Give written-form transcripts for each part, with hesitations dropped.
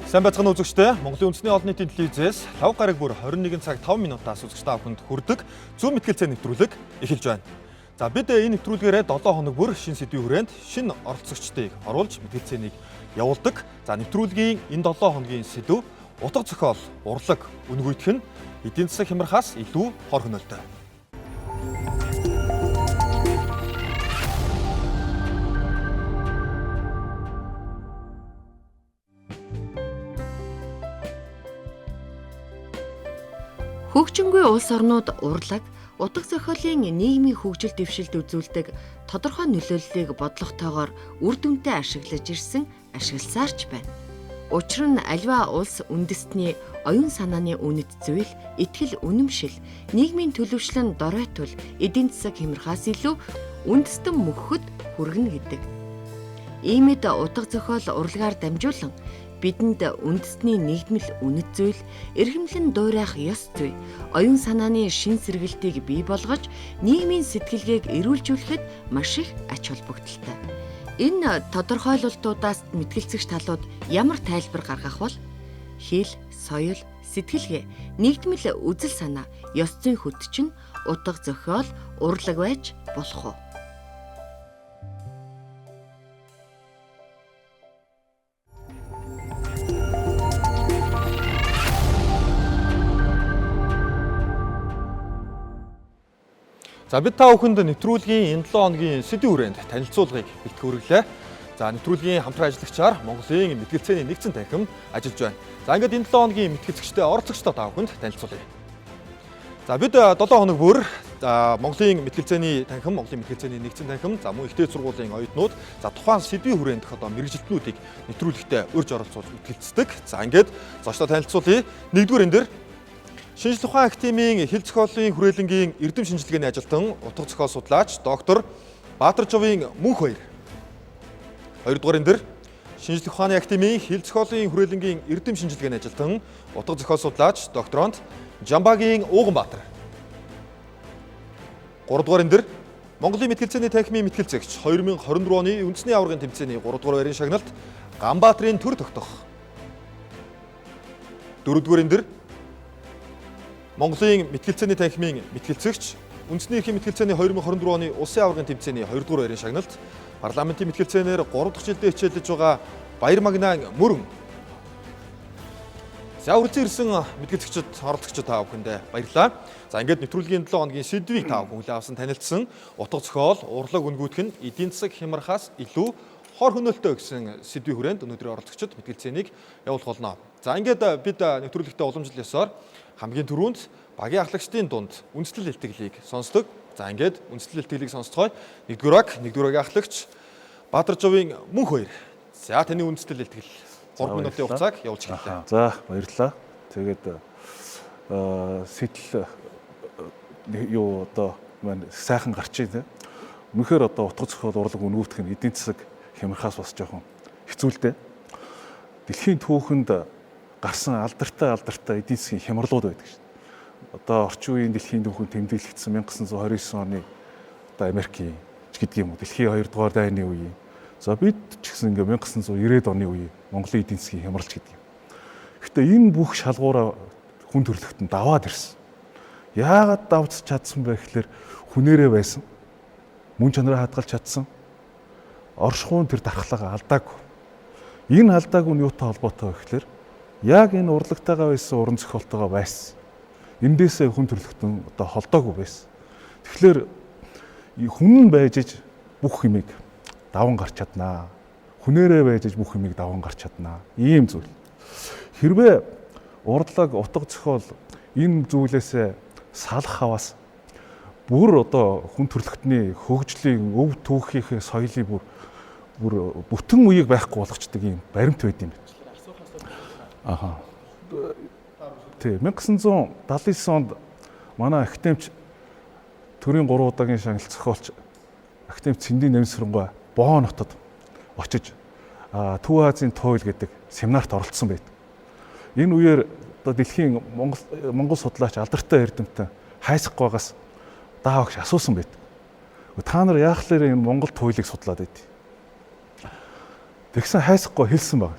Сайн байцгаана үзэгчдээ. Монголын үндэсний олон нийтийн телевизээс 5 гараг бүр 21 цаг 5 минутаас үзэгч та бүхэнд хүрдэг зүүн мэтгэлцээ нэвтрүүлэг эхэлж байна. За бид энэ нэвтрүүлгээрээ 7 хоног бүр шинэ сэдвийн хүрээнд шинэ оролцогчдыг оруулж мэтгэлцээнийг явуулдаг. За нэвтрүүлгийн энэ 7 хоногийн сэдв утга зохиол, урлаг, үнгүйдэх нь эдийн засаг хямрахаас илүү хор хөнөөлтэй. Хөгжингүй улс орнууд урлаг, утга зохиолын нийгмийн хөгжил дэвшилд үзүүлдэг тодорхой нөлөөллийг бодлоготойгоор үр дүнтэй ашиглаж ирсэн, ашигласаарч байна. Учир нь аливаа улс үндэстний оюун санааны үнэт зүйл, итгэл үнэмшил, нийгмийн төлөвшлөн доройтвол эдийн засаг хямрахаас илүү үндэстэн мөхөд хүргэнэ гэдэг. Иймд утга зохиол урлагаар дамжуулан бидэнд үндэсний нэгдмэл үнэт зүйл, эрхэмлэн дуурайх ёс зүй, оюун санааны шин сэргэлтийг бий болгож нийгмийн сэтгэлгээг эрүүлжүүлэхэд маш их ач холбогдолтой. Энэ тодорхойлолтуудаас мэтгэлцэгч талууд ямар тайлбар гаргах бол хэл, соёл, сэтгэлгээ, нэгдмэл үзэл санаа, ёс зүйн хөтч нь утга зохиол, урлаг байж болох уу? За бид та бүхэнд нэвтрүүлгийн энэ 7 хоногийн сэдвийн хүрээнд танилцуулгыг бэлтгэх хүргэлээ. За нэвтрүүлгийн хамтран ажиллагчаар Монголын мэтгэлцээний нэгдсэн танхим ажиллаж байна. За ингээд энэ 7 хоногийн мэтгэлцэгчтэй оролцогчдоо та бүхэнд танилцуулъя. За бид 7 хоног бүр Монголын мэтгэлцээний танхим, Монголын мэтгэлцээний нэгдсэн танхим, за мөн ихтэй сургуулийн оюутнууд, за тухайн сэдвийн хүрээнд мэргэжилтнүүдийг нэвтрүүлэгтээ урьж оролцуулж мэтгэлцдэг. За ингээд зочдоо танилцуулъя. Нэгдүгээр энэ дэр Шинжлэх ухаан академийн хэл зохиолын хүрээлэнгийн эрдэм шинжилгээний ажилтан, утга зохиол судлаач доктор Баатаржовын Мөнх баяр. Хоёрдугаар энэ дэр Шинжлэх ухааны академийн хэл зохиолын хүрээлэнгийн эрдэм шинжилгээний ажилтан, утга зохиол судлаач докторант Жамбагийн Ууганбаатар. Гуравдугаар энэ дэр Монголын мэтгэлцээний танхимын мэтгэлцэгч 2024 оны үндэсний аваргын тэмцээний 3 дугаар байрын шагналт Ганбаатарын төр тогтох. Дөрөвдүгээр энэ дэр Монголын мэтгэлцээний танхимын мэтгэлцэгч, үндэсний эрхийн мэтгэлцээний 2024 оны улсын аваргын тэмцээний 2 дугаар байрын шагналт, парламентын мэтгэлцээнээр 3 дахь жилдээ хичээлж байгаа Баяр Магнаан Мөрөн. За үргэлжлэн ирсэн мэтгэлцэгчид, оролцогчид та бүхэндээ баярлалаа. За ингээд нэвтрүүлгийн 7 хоногийн сэдвийг та бүхэн хүлээн авсан танилцсан. Утга зохиол, урлаг үнгүйдэх нь эдийн засаг хямрахаас илүү хор хөнөөлтөө гэсэн сэдвийн хүрээнд өнөөдрийн оролцогчид мэтгэлцээнийг явуулах болно. За ингээд бид нэвтрүүлэгтээ уламжлал ёсоор хамгийн түрүүнд багийн ахлагчдын дунд үндэслэл илтгэлийг сонсдог. За ингээд үндэслэл илтгэлийг сонсцгоо. Нэгдүгээр ахлагч Баатаржовын Мөнх баяр. За таны үндэслэл илтгэл 3 минутын хугацааг явуулж эхэллээ. За баярлалаа. Тэгээд сэтэл юу одоо маань сайхан гарч ийн. Үнэхээр одоо утга зохиол, урлаг үнгүйдэх нь эдийн засаг хямрахаас бас жоохон хэцүү л дээ. Дэлхийн түүхэнд гарсан алдартай эдийн засгийн хямралууд байдаг шин. Одоо орчин үеийн дэлхийн түүхэнд тэмдэглэгдсэн 1929 оны одоо Америкийн ч гэдэг юм уу дэлхийн 2 дугаар дайны үеийн. За бид ч гэсэн ингээ 1990-ад оны үеийн Монголын эдийн засгийн хямралч гэдэг юм. Гэхдээ энэ бүх шалгуураа хүн төрөлхтөнд даваад ирсэн. Яагаад давж чадсан бэ гэхээр хүнээрээ байсан. Мөн чанараа хадгалж чадсан. Оршихуун тэр дархлаагаа алдаагүй. Энэ алдаагүй нь юутай холбоотой вэ гэхээр яг энэ урлагтайгаа байсан уран зохиолтойгоо байсан. Эндээсээ хүн төрөлхтөн одоо холдоогүй байсан. Тэгэхээр хүн байж иж бүх юмыг даван гарч чаднаа. Хүнээрээ байж иж бүх юмыг даван гарч чаднаа. Ийм зүйл. Хэрвээ урлаг, утга зохиол энэ зүйлээсээ салах хаваас бүр одоо хүн төрөлхтний хөгжлийн өв түүхийнхээ соёлыг бүр бүтэн үеийг байхгүй болгочдөг юм баримт байд юм байна. Аха. Тэ 1979 онд манай академич төрийн 3 удаагийн шагналт зохиолч академич Цэндийн Нэмсрэнгой Боо хотод очиж Төв Азийн туйл гэдэг семинарт оролцсон байдаг. Энэ үеэр одоо дэлхийн Монгол судлаач алдартай эрдэмтэн Хайсах гаагаас даавагч асуусан байдаг. Та нар яахлаар энэ Монгол туйлыг судлаад байд. Тэгсэн Хайсах гаа хэлсэн баг.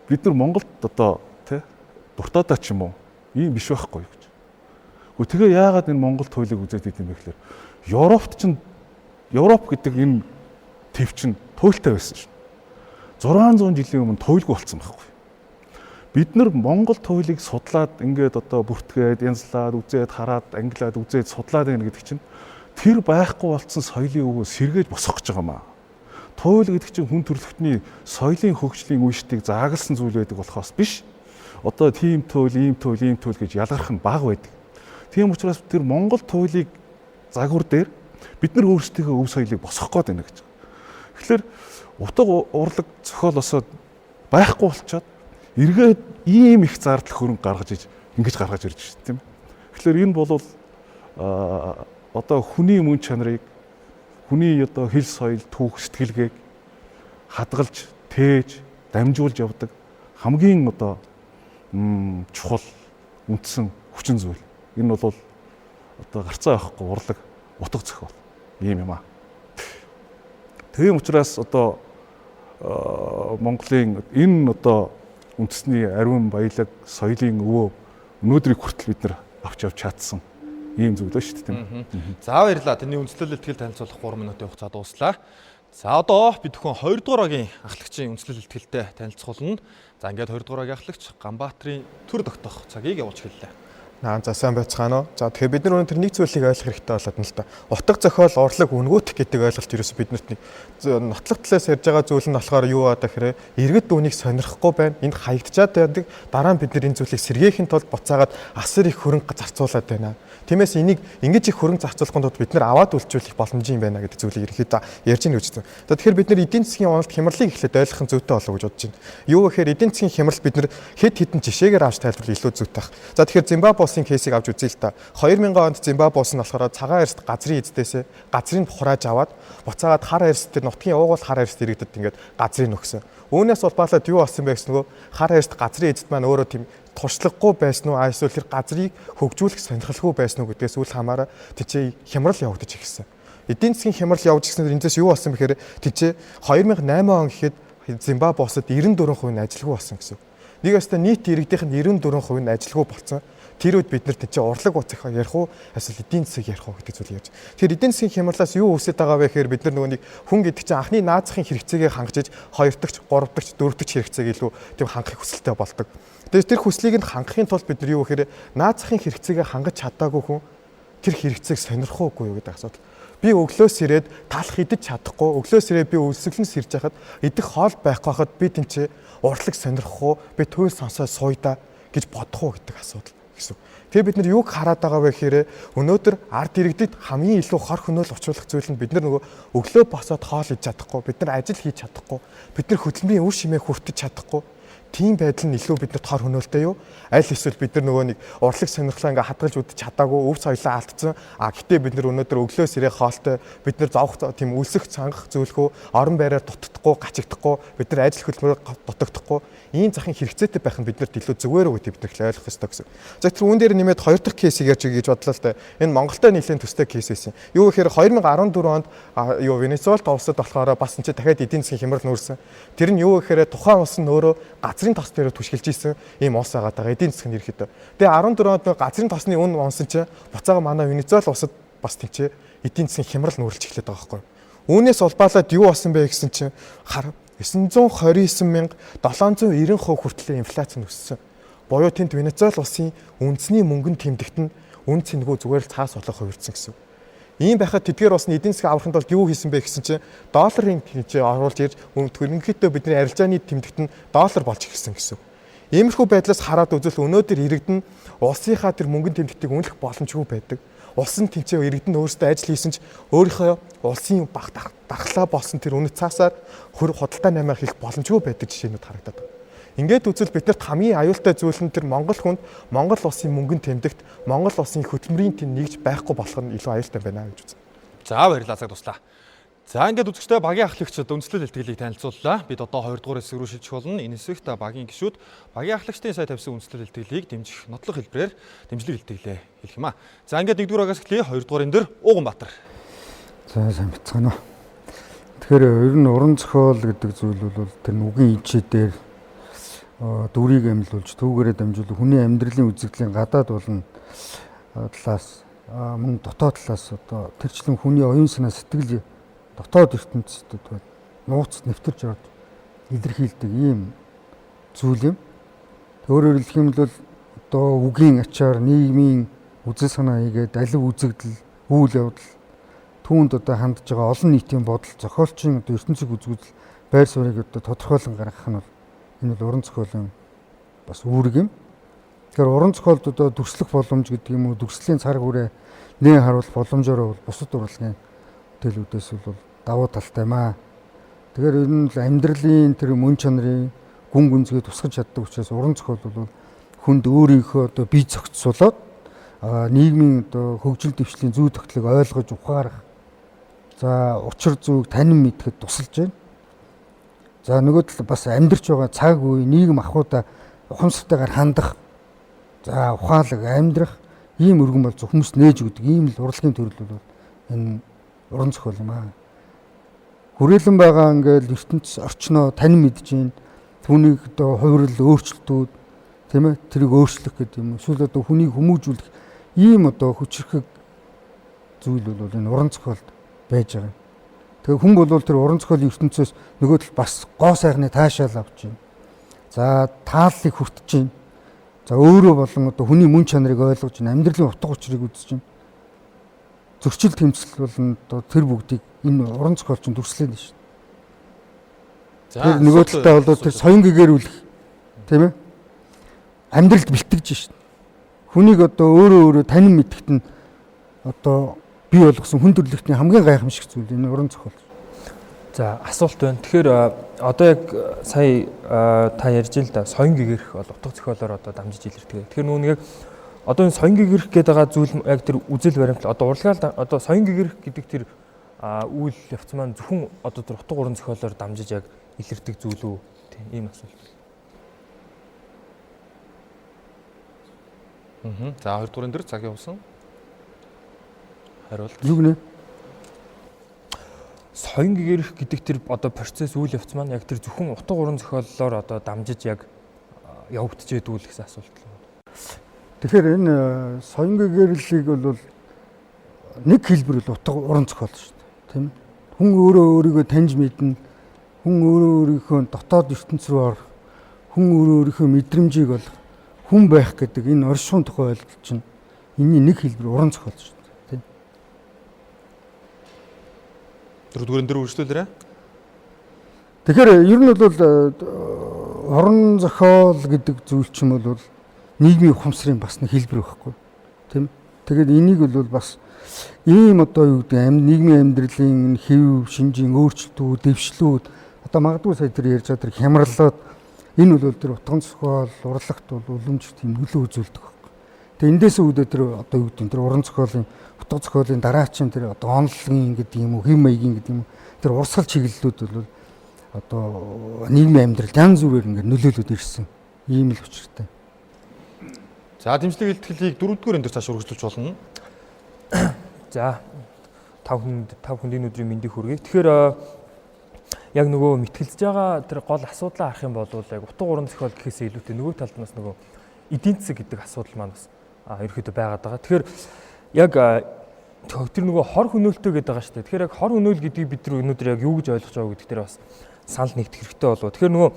бид нар Монголд одоо тий дуртаадаа ч юм уу ийм биш байхгүй юу гэж. Гэхдээ тэгээ яагаад энэ Монгол туйлыг үзээд идэм бэ гэхээр Европ гэдэг энэ төв чинь туйлтай байсан шин. 600 жилийн өмнө туйлгүй болсон байхгүй. Бид нар Монгол туйлыг судлаад ингээд одоо бүртгээд, янзлаад, үзээд, хараад, англиад, үзээд, судлаад байна гэдэг чинь тэр байхгүй болсон соёлын өвөө сэргээж босгох гэж байгаа маа. Туйл гэдэг чинь хүн төрөлхтний соёлын хөгжлийн үештийг заагалсан зүйл байдаг болохоос биш. Одоо ийм туйл гэж ялгарх нь бага байдаг. Тийм учраас тэр Монгол туйлыг загвар дээр бид нар өөрсдийнхөө өв соёлыг босгох гээд байна гэж. Тэгэхээр утга урлаг зохиолосоо байхгүй болчоод эргээд ийм их зардал хөрөнгө гаргаж ингэж гаргаж ирж байна тийм. Тэгэхээр энэ бол одоо хүний мөн чанарыг, хүний одоо хэл соёл, түүх, сэтгэлгээг хадгалж, тээж, дамжуулж явдаг хамгийн одоо чухал үндсэн хүчин зүйл. Энэ бол одоо гарцаа авахгүй урлаг, утга зохиол ийм юм аа. Тийм учраас одоо Монголын энэ одоо үндэсний ариун баялаг, соёлын өвөө өнөөдрийг хүртэл бид нар авч явж чадсан ийм зүйл ба шүү дээ тийм. За баярлалаа. Таны үндэслэл илтгэл танилцуулах 3 минутын хугацаа дуслаа. За одоо бид бүхэн 2 дугаар багийн ахлагчийн үндэслэл илтгэлтэй танилцуулна. За ингээд 2 дугаар багийн ахлагч Ганбаатарын төр тогтоох цагийг явуулж хэллээ. За сайн байцгаана уу. За тэгэхээр бид нар өнөөдөр нэг зүйлийг ойлгох хэрэгтэй болоод нь л да. Утга зохиол, урлаг, үнгүүт гэдэг ойлголт ерөөсө биднэрт нэг нотлох талаас ярьж байгаа зүйл нь болохоор юу аа гэхээр иргэд үүнийг сонирхгүй байна. Энд хаягдчаад байдаг. Дараа нь бид нар энэ зүйлийг сэргээхийн тулд буцаагаад асар их хөрөнгө зарцуулаад байна. Тиймээс энийг ингэж их хөрөнгө зарцуулахын тулд бид нар аваад үйлчлүүлэх боломж юм байна гэдэг зүйлийг ерөнхийдөө ярьж ийн гэж байна. За тэгэхээр бид нар эдийн засгийн онолд хямралыг эхлээд ойлгох нь зүйтэй болов уу гэж бодож байна. Юу гэхээр эдийн засгийн хямрал бид нар хэд хэдэн жишээгээр авч тайлбарлах илүү зүйтэй байх. За тэгэхээр Зимбабwe улсын кейсийг авч үзье л та. 2000 онд Зимбабwe улс нь болохоор цагаан арьсд газрын эздээсээ газрыг хурааж аваад буцаагаад хар арьсд тэр нутгийн уугуул хар арьсд иргэдэд ингээд газрыг өгсөн. Үүнээс улбаалаад юу болсон бэ гэсэн нөгөө хар арьсд газрын эзэд маань өөрөө тийм туршлагагүй байсан уу эсвэл тэр газрыг хөгжүүлэх сонирхолгүй байсан уу гэдгээс үл хамааран тийчээ хямрал явагдаж ирсэн. Эдийн засгийн хямрал явж ирснээр эндээс юу болсон бэхээр тийчээ 2008 он гэхэд Зимбабwe улсад 94% нь ажилгүй болсон гэсэн. Нэг өстө нийт иргэдийнх нь 94% нь ажилгүй болсон. Тэр үед бид нар тийчээ урлаг уцах ярих уу эсвэл эдийн засгийг ярих уу гэдэг зүйл ярьж. Тэгэхээр эдийн засгийн хямралаас юу үүсэж байгаа вэ гэхээр бид нар нөгөө нэг хүн гэдэг чинь анхны наазахын хэрэгцээгээ хангаж, хоёр дахь, гурав дахь, дөрөв дахь хэрэгцээг илүү тийм хангах хүсэлтэй болдог. Тэгэхээр тэр хүслийг нь хангахын тулд бид нар юу гэхээр наазахын хэрэгцээгээ хангаж чадаагүй хүн тэр хэрэгцээг сонирхоогүй юу гэдэг асуудал. Би өглөөс ирээд талах идэж чадахгүй, өглөөс ирээд би өлсгөлнс ирж хахад идэх хоол байхгүй хахад би тэнцээ урлаг сонирхох уу, би туйл сонсоод сууйда гэж бодох уу гэдэг асуудал гэсэн. Тэгээ бид нар юуг хараад байгаа вэ гэхээр өнөөдөр ард иргэдэд хамгийн илүү хор хөнөөл учруулах зүйл нь бид нар нөгөө өглөө босоод хоол идэж чадахгүй, бид нар ажил хийж чадахгүй, бид нар хөдөлмөрийн үр шимээ хүртэж чадахгүй. Тийм байдал нь илүү бидэнд хор хөнөөлтэй юу? Аль эсвэл бид нар нөгөө нэг урлаг сонирхлоо ингээ хадгалж үдчих чадаагүй, өв соёлоо алдсан. Гэтээ бид нар өнөөдөр өглөөс ирээ хоолтой бид нар зовх тийм үлсэх цангах зүйлхүү, орон байраар дутагдахгүй, гачигдахгүй, бид нар ажил хөдөлмөрөөр дутагдахгүй. Ийм захын хэрэгцээтэй байх нь биднэрт илүү зүгээр үү гэдэг бид нар ойлгох ёстой гэсэн. За тэр үүн дээр нэмээд хоёр дахь кейсийг ярьж гэж бодлоо л да. Энэ Монголтой нэлээд төстэй кейс байсан. Юу гэхээр 2014 онд Венесуэлд улсад болохоор бас энэ дахиад эдийн засгийн хямрал нүүрсэн. Тэр нь юу гэхээр тухайн улс нь өөрөө газрын тос дээр түшгэлж исэн ийм улс байгаа эдийн засгийн ерөнхийдөө. Тэгээ 14 онд газрын тосны үн унсан чинь буцаага манай Венесуэл улсад бас тэнцээ эдийн засгийн хямрал нүүрлж эхлэдэг байгаа байхгүй. Үүнээс улбаалаад юу болсон бэ гэсэн чинь 929,790% хүртэл инфляц нь өссөн. Буюу тэнд Венесуэл улсын үндэсний мөнгөнд тэмдэгт нь үн цэнэгүй зүгээр л цаас олох хувирсан гэсэн. Ийм байхад тэдгээр улсны эдийн засгийг аврахын тулд юу хийсэн бэ гэсэн чинь долларын тэнцээ оруулж ирж ерөнхийдөө бидний арилжааны тэмдэгт нь доллар болж ирсэн гэсэн. Иймэрхүү байдлаас хараад үзвэл өнөөдөр иргэд нь улсынхаа тэр мөнгөнд тэмдэгтийг үнэлэх боломжгүй байдаг. Улсын тэнцээ иргэд нь өөрсдөө ажил хийсэн ч өөрийнхөө улсын дархлаа болсон тэр үнэт цаасаар худалдаа наймаар хийх боломжгүй байдаг жишээнүүд харагдаад байна. Ингээд үзвэл биднэрт хамгийн аюултай зүйл нь тэр Монгол хүнд Монгол улсын мөнгөнд тэмдэгт Монгол улсын хөтөлмөрийн тэнд нэгж байхгүй болох нь илүү аюултай байна гэж үзье. За баярлалаа, цаг туслаа. За ингээд үзэгчтэй багийн ахлагчид үндэслэл илтгэлийг танилцууллаа. Бид одоо 2 дугаар хэсэг рүү шилжих болно. Энэ хэсэгт багийн гишүүд багийн ахлагчдын сая тавьсан үндэслэл илтгэлийг дэмжих нотлох хэлбэрээр дэмжлэг илтгэлээ хэлэх юм аа. За ингээд 1 дугаар агаас эхлэе. 2 дугаарын дээр Ууганбаатар. За сайн бацгаана. Тэгэхээр ер нь уран зохиол гэдэг зүйл бол тэр нүгийн ижээ дээр дүрийг амьлуулж түүгээрээ дамжуулах хүний амьдралын үзэгдлийн гадаад болон талаас мөн дотоод талаас одоо тэрчлэн хүний оюун санаа сэтгэл дотоод ертөнцид нууц нэвтэрч орж илэрхийлдэг ийм зүйл юм. Өөрөөр хэлэх юм бол одоо үгийн ачаар нийгмийн үзэл санаа хийгээд алив үзэгдэл, үйл явдал түүнд одоо хандж байгаа олон нийтийн бодол, зохиолчийн одоо ертөнцийг үзэгдэл, байр суурийг одоо тодорхойлон гаргах нь бол энэ бол уран зохиолын бас үүрэг юм. Тэгэхээр уран зохиолд одоо дүрслэх боломж гэдэг юм уу, дүрслийн цар хүрээ нэн харуулах боломжоор бол бусад урлагийн бүтээлүүдээс бол давуу талтай маа. Тэгэхээр ер нь амьдралын тэр мөн чанарын гүн гүнзгий тусгаж чаддаг учраас уран зохиол бол хүнд өөрийнхөө одоо бие зохицуулаад нийгмийн одоо хөгжил дэвшлийн зүй тогтолыг ойлгож ухаарах. За учир зүг танин мэдхэд тусалж байна. За нөгөө тал бас амьдарч байгаа цаг үе нийгэм ахуйда ухамсартайгаар хандах. За ухаалаг амьдрах ийм өргөн бол зөвхөмс нээж өгдөг ийм л урлагийн төрөл бол энэ уран зохиол юм аа. Хүрээлэн байгаа ингээл ертөнц орчноо танин мэдж байна. Түүнийг одоо хувирал өөрчлөлтүүд тийм ээ тэрийг өөрчлөх гэдэг юм. Эсвэл одоо хүнийг хүмүүжүүлэх ийм одоо хүчрхэг зүйл бол энэ уран зохиолд байж байгаа. Тэгээ хүн бол тэр уран зохиолын ертөнцөөс нөгөө тал бас гоо сайхны таашаал авч байна. За тааллыг хүртэж байна. За өөрөө болон одоо хүний мөн чанарыг ойлгож байна. Амьдралын утга учирыг үзэж байна. Зөрчил тэмцэл болон одоо тэр бүгдийг энэ уран зохиолч дүрслээд байна шүү. Тэр нөгөө талдаа бол тэр соён гэгэрүүлэх тийм ээ амьдралд бэлтгэж шин. Хүнийг одоо өөрөө танин мэдхэд нь одоо бий болгосон хүн төрлөختний хамгийн гайхамшиг зүйл энэ уран зохиол. За асуулт байна. Тэгэхээр одоо яг сая та ярьж ил да соён гэгэрх бол утга зохиолоор одоо дамжиж илэрдэг. Тэгэхээр нүүн яг одоо энэ соён гэгэрх гэдэг байгаа зүйл яг тэр үзэл баримтлал одоо урлагаар одоо соён гэгэрх гэдэг тэр үйл явц маань зөвхөн одоо тэр утга уран зохиолоор дамжиж яг илэрдэг зүйл үү? Тийм ийм асуулт. За 2 дуурын дээр цаг явуулсан. Хариулт. Юу гэнэ? Соён гэгэрх гэдэг тэр одоо процесс үйл явц маань яг тэр зөвхөн утга уран зохиолоор одоо дамжиж яг явагдчихэдэг үйл гэсэн асуулт л байна. Тэгэхээр энэ соён гэгэрлийг бол нэг хэлбэр л утга уран зохиол шүү дээ. Тийм. Хүн өөрөө өөрийгөө таньж мэднэ. Хүн өөрөө өөрийнхөө дотоод ертөнц рүү орох. Хүн өөрөө өөрийнхөө мэдрэмжийг олох. Хүн байх гэдэг энэ оршихуун тухай ойлголт чинь энэний нэг хэлбэр уран зохиол шүү дээ. Тийм. 4 дуурын дээр үргэлжлүүлээрэй. Тэгэхээр ер нь бол уран зохиол гэдэг зүйл чинь бол нийгмийн ухамсарын бас нэг хэлбэр байхгүй. Тийм. Тэгээд энийг бол бас ийм одоо юу гэдэг нийгмийн амьдралын хэв шинжийн өөрчлөлтүүд, дэвшлүүд одоо магадгүй сая тэр ярьж байгаа тэр хямралууд энэ бол тэр утган зохиол, урлагт бол үлэмж тийм нөлөө үзүүлдэг байхгүй. Тэгээд эндээс үүдээ тэр одоо юу гэдэг тэр уран зохиолын утга зохиолын дараачийн тэр одоо онолгийн гэдэг юм уу, хэм маягийн гэдэг юм уу тэр урсгал чиглэлүүд бол одоо нийгмийн амьдрал янз бүрээр ингээд нөлөөлөд ирсэн. Ийм л учиртай. За дэмжлэг илтгэлийг 4 дуурын дээр цааш үргэлжлүүлж болно. За 5 хүнд энэ өдрийн мэндийг хүргэе. Тэгэхээр яг нөгөө мэтгэлзэж байгаа тэр гол асуудлаа харах юм бол яг утга уран зохиол гэхээс илүүтэй нөгөө талд нас нөгөө эдийн засаг гэдэг асуудал маань бас ерөөхдөө байгаад байгаа. Тэгэхээр яг тэр нөгөө хор хөнөөлтөө гэдэг байгаа шүү дээ. Тэгэхээр яг хор хөнөөл гэдгийг бид нар өнөөдөр яг юу гэж ойлгож байгаа гэдэг дээр бас санал нэгдэх хэрэгтэй болов. Тэгэхээр нөгөө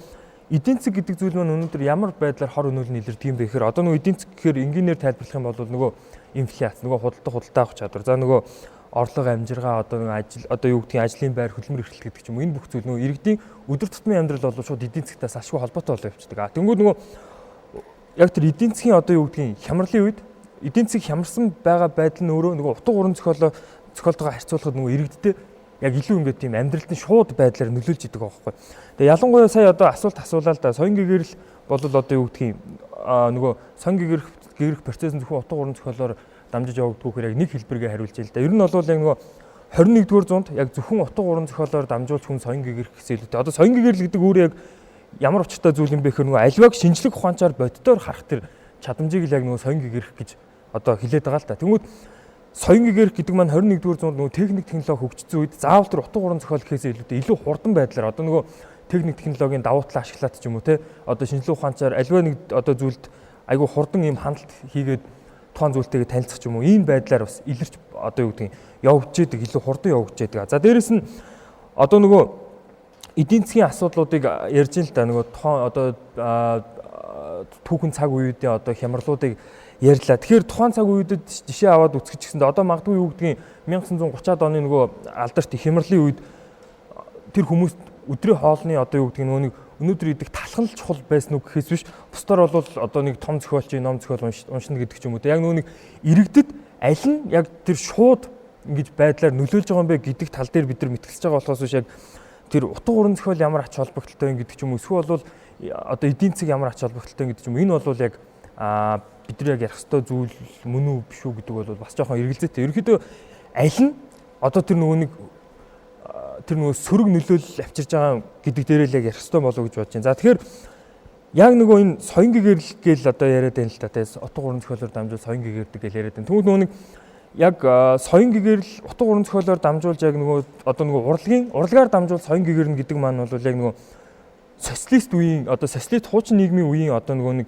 эдийн засаг гэдэг зүйл маань өнөөдөр ямар байдлаар хор хөнөөл нь илэрдэг юм бэ гэхээр одоо нөгөө эдийн засаг гэхээр энгийнээр тайлбарлах юм бол нөгөө инфляц, нөгөө худалдаа авах чадвар, за нөгөө орлого амжиргаа одоо нэг ажил одоо юу гэдгийг ажлын байр хөдөлмөр эрхлэл гэдэг ч юм уу энэ бүх зүйл нөгөө иргэдийн өдөр тутмын амьдрал бол шууд эдийн засгаас ашгүй холбоотой болоо явчихдаг. Тэнгүүд нөгөө яг тэр эдийн засгийн одоо юу гэдгийг хямралын үед эдийн засаг хямарсан байгаа байдал нь өөрөө нөгөө утга уран зохиолтойгоо харьцуулахад нөгөө иргэдтэй яг илүү ингээд тийм амьдралын шууд байдлаар нөлөөлж идэг байгаа байхгүй. Тэгээ ялангуяа сая одоо асуулт асуулаа л да соён гэгэрэл бол одоо юу гэдгийг нөгөө соён гэгэрх процесс нь зөвхөн утга уран зохиолоор дамжиж явагддаг гэхээр яг нэг хэлбэргээ хариулж ийл да. Ер нь бол яг нөгөө 21-р зуунд яг зөвхөн утга уран зохиолоор дамжуулж хүн соён гэгэрх гэсэн илүүтэй. Одоо соён гэгэрэл гэдэг өөрөө яг ямар учиртай зүйл юм бэ гэхээр нөгөө аливааг шинжлэх ухаанчаар боддоор харах тэр чадамжийг л яг нөгөө соён гэгэрх гэж одоо хэлээд байгаа л да. Тэнгүүд соён гэгэрх гэдэг маань 21-р зуунд нөгөө техник технологи хөгжсөн үед заавал тэр утга уран зохиол гэхээс илүүтэй илүү хурдан байдлаар одоо нөгөө техник технологийн давуу талаа ашиглаад ч юм уу те одоо шинжилгээ ухаанчаар альва нэг одоо зүйлд айгүй хурдан ийм хяналт хийгээд тухайн зүйлтэйгээ танилцах ч юм уу ийм байдлаар бас илэрч одоо юу гэдгийг явж идэг илүү хурдан явж идэг. За дээрэс нь одоо нөгөө эдийн засгийн асуудлуудыг ярьж ин л да нөгөө тухайн одоо түүхэн цаг үеүүдийн одоо хямралуудыг ярьлаа. Тэгэхээр тухайн цаг үеүүдэд жишээ аваад үзэх гэсэндээ одоо магадгүй юу гэдгийг 1930-аад оны нөгөө алдарт хямралын үед тэр хүмүүс өдрийн хоолны одоо юу гэдгийг нөгөө өнөөдөр идэх талхан л чухал байсан уу гэхээс биш бусдаар бол одоо нэг том зохиолч ном зохиол уншина гэдэг ч юм уу. Яг нөгөө нэг иргэдэд аль нь яг тэр шууд ингэж байдлаар нөлөөлж байгаа юм бэ гэдэг тал дээр бид нар мэтгэлж байгаа болохоос биш яг тэр утга уран зохиол ямар ач холбогдолтой гэдэг ч юм уу эсвэл бол одоо эдийн засаг ямар ач холбогдолтой гэдэг ч юм уу. Энэ бол яг бид нар яг ярих ёстой зүйл мөн үү биш үү гэдэг бол бас жоохон эргэлзээтэй. Ерөнхийдөө аль нь одоо тэр нөгөө сөрөг нөлөөлөл авчирж байгаа гэдэг дээрээ л яг ярих ёстой болов уу гэж бодож байна. За тэгэхээр яг нөгөө энэ соён гэгэрл гээл одоо яриад байна л да. Тэгээс утга уран зохиолоор дамжуул соён гэгэрдэг гээл яриад байна. Тэгвэл нөгөө нэг яг соён гэгэрл утга уран зохиолоор дамжуулж яг нөгөө одоо нөгөө урлагаар дамжуул соён гэгэрнэ гэдэг маань бол яг нөгөө социалист үеийн одоо социалист хуучин нийгмийн үеийн одоо нөгөө нэг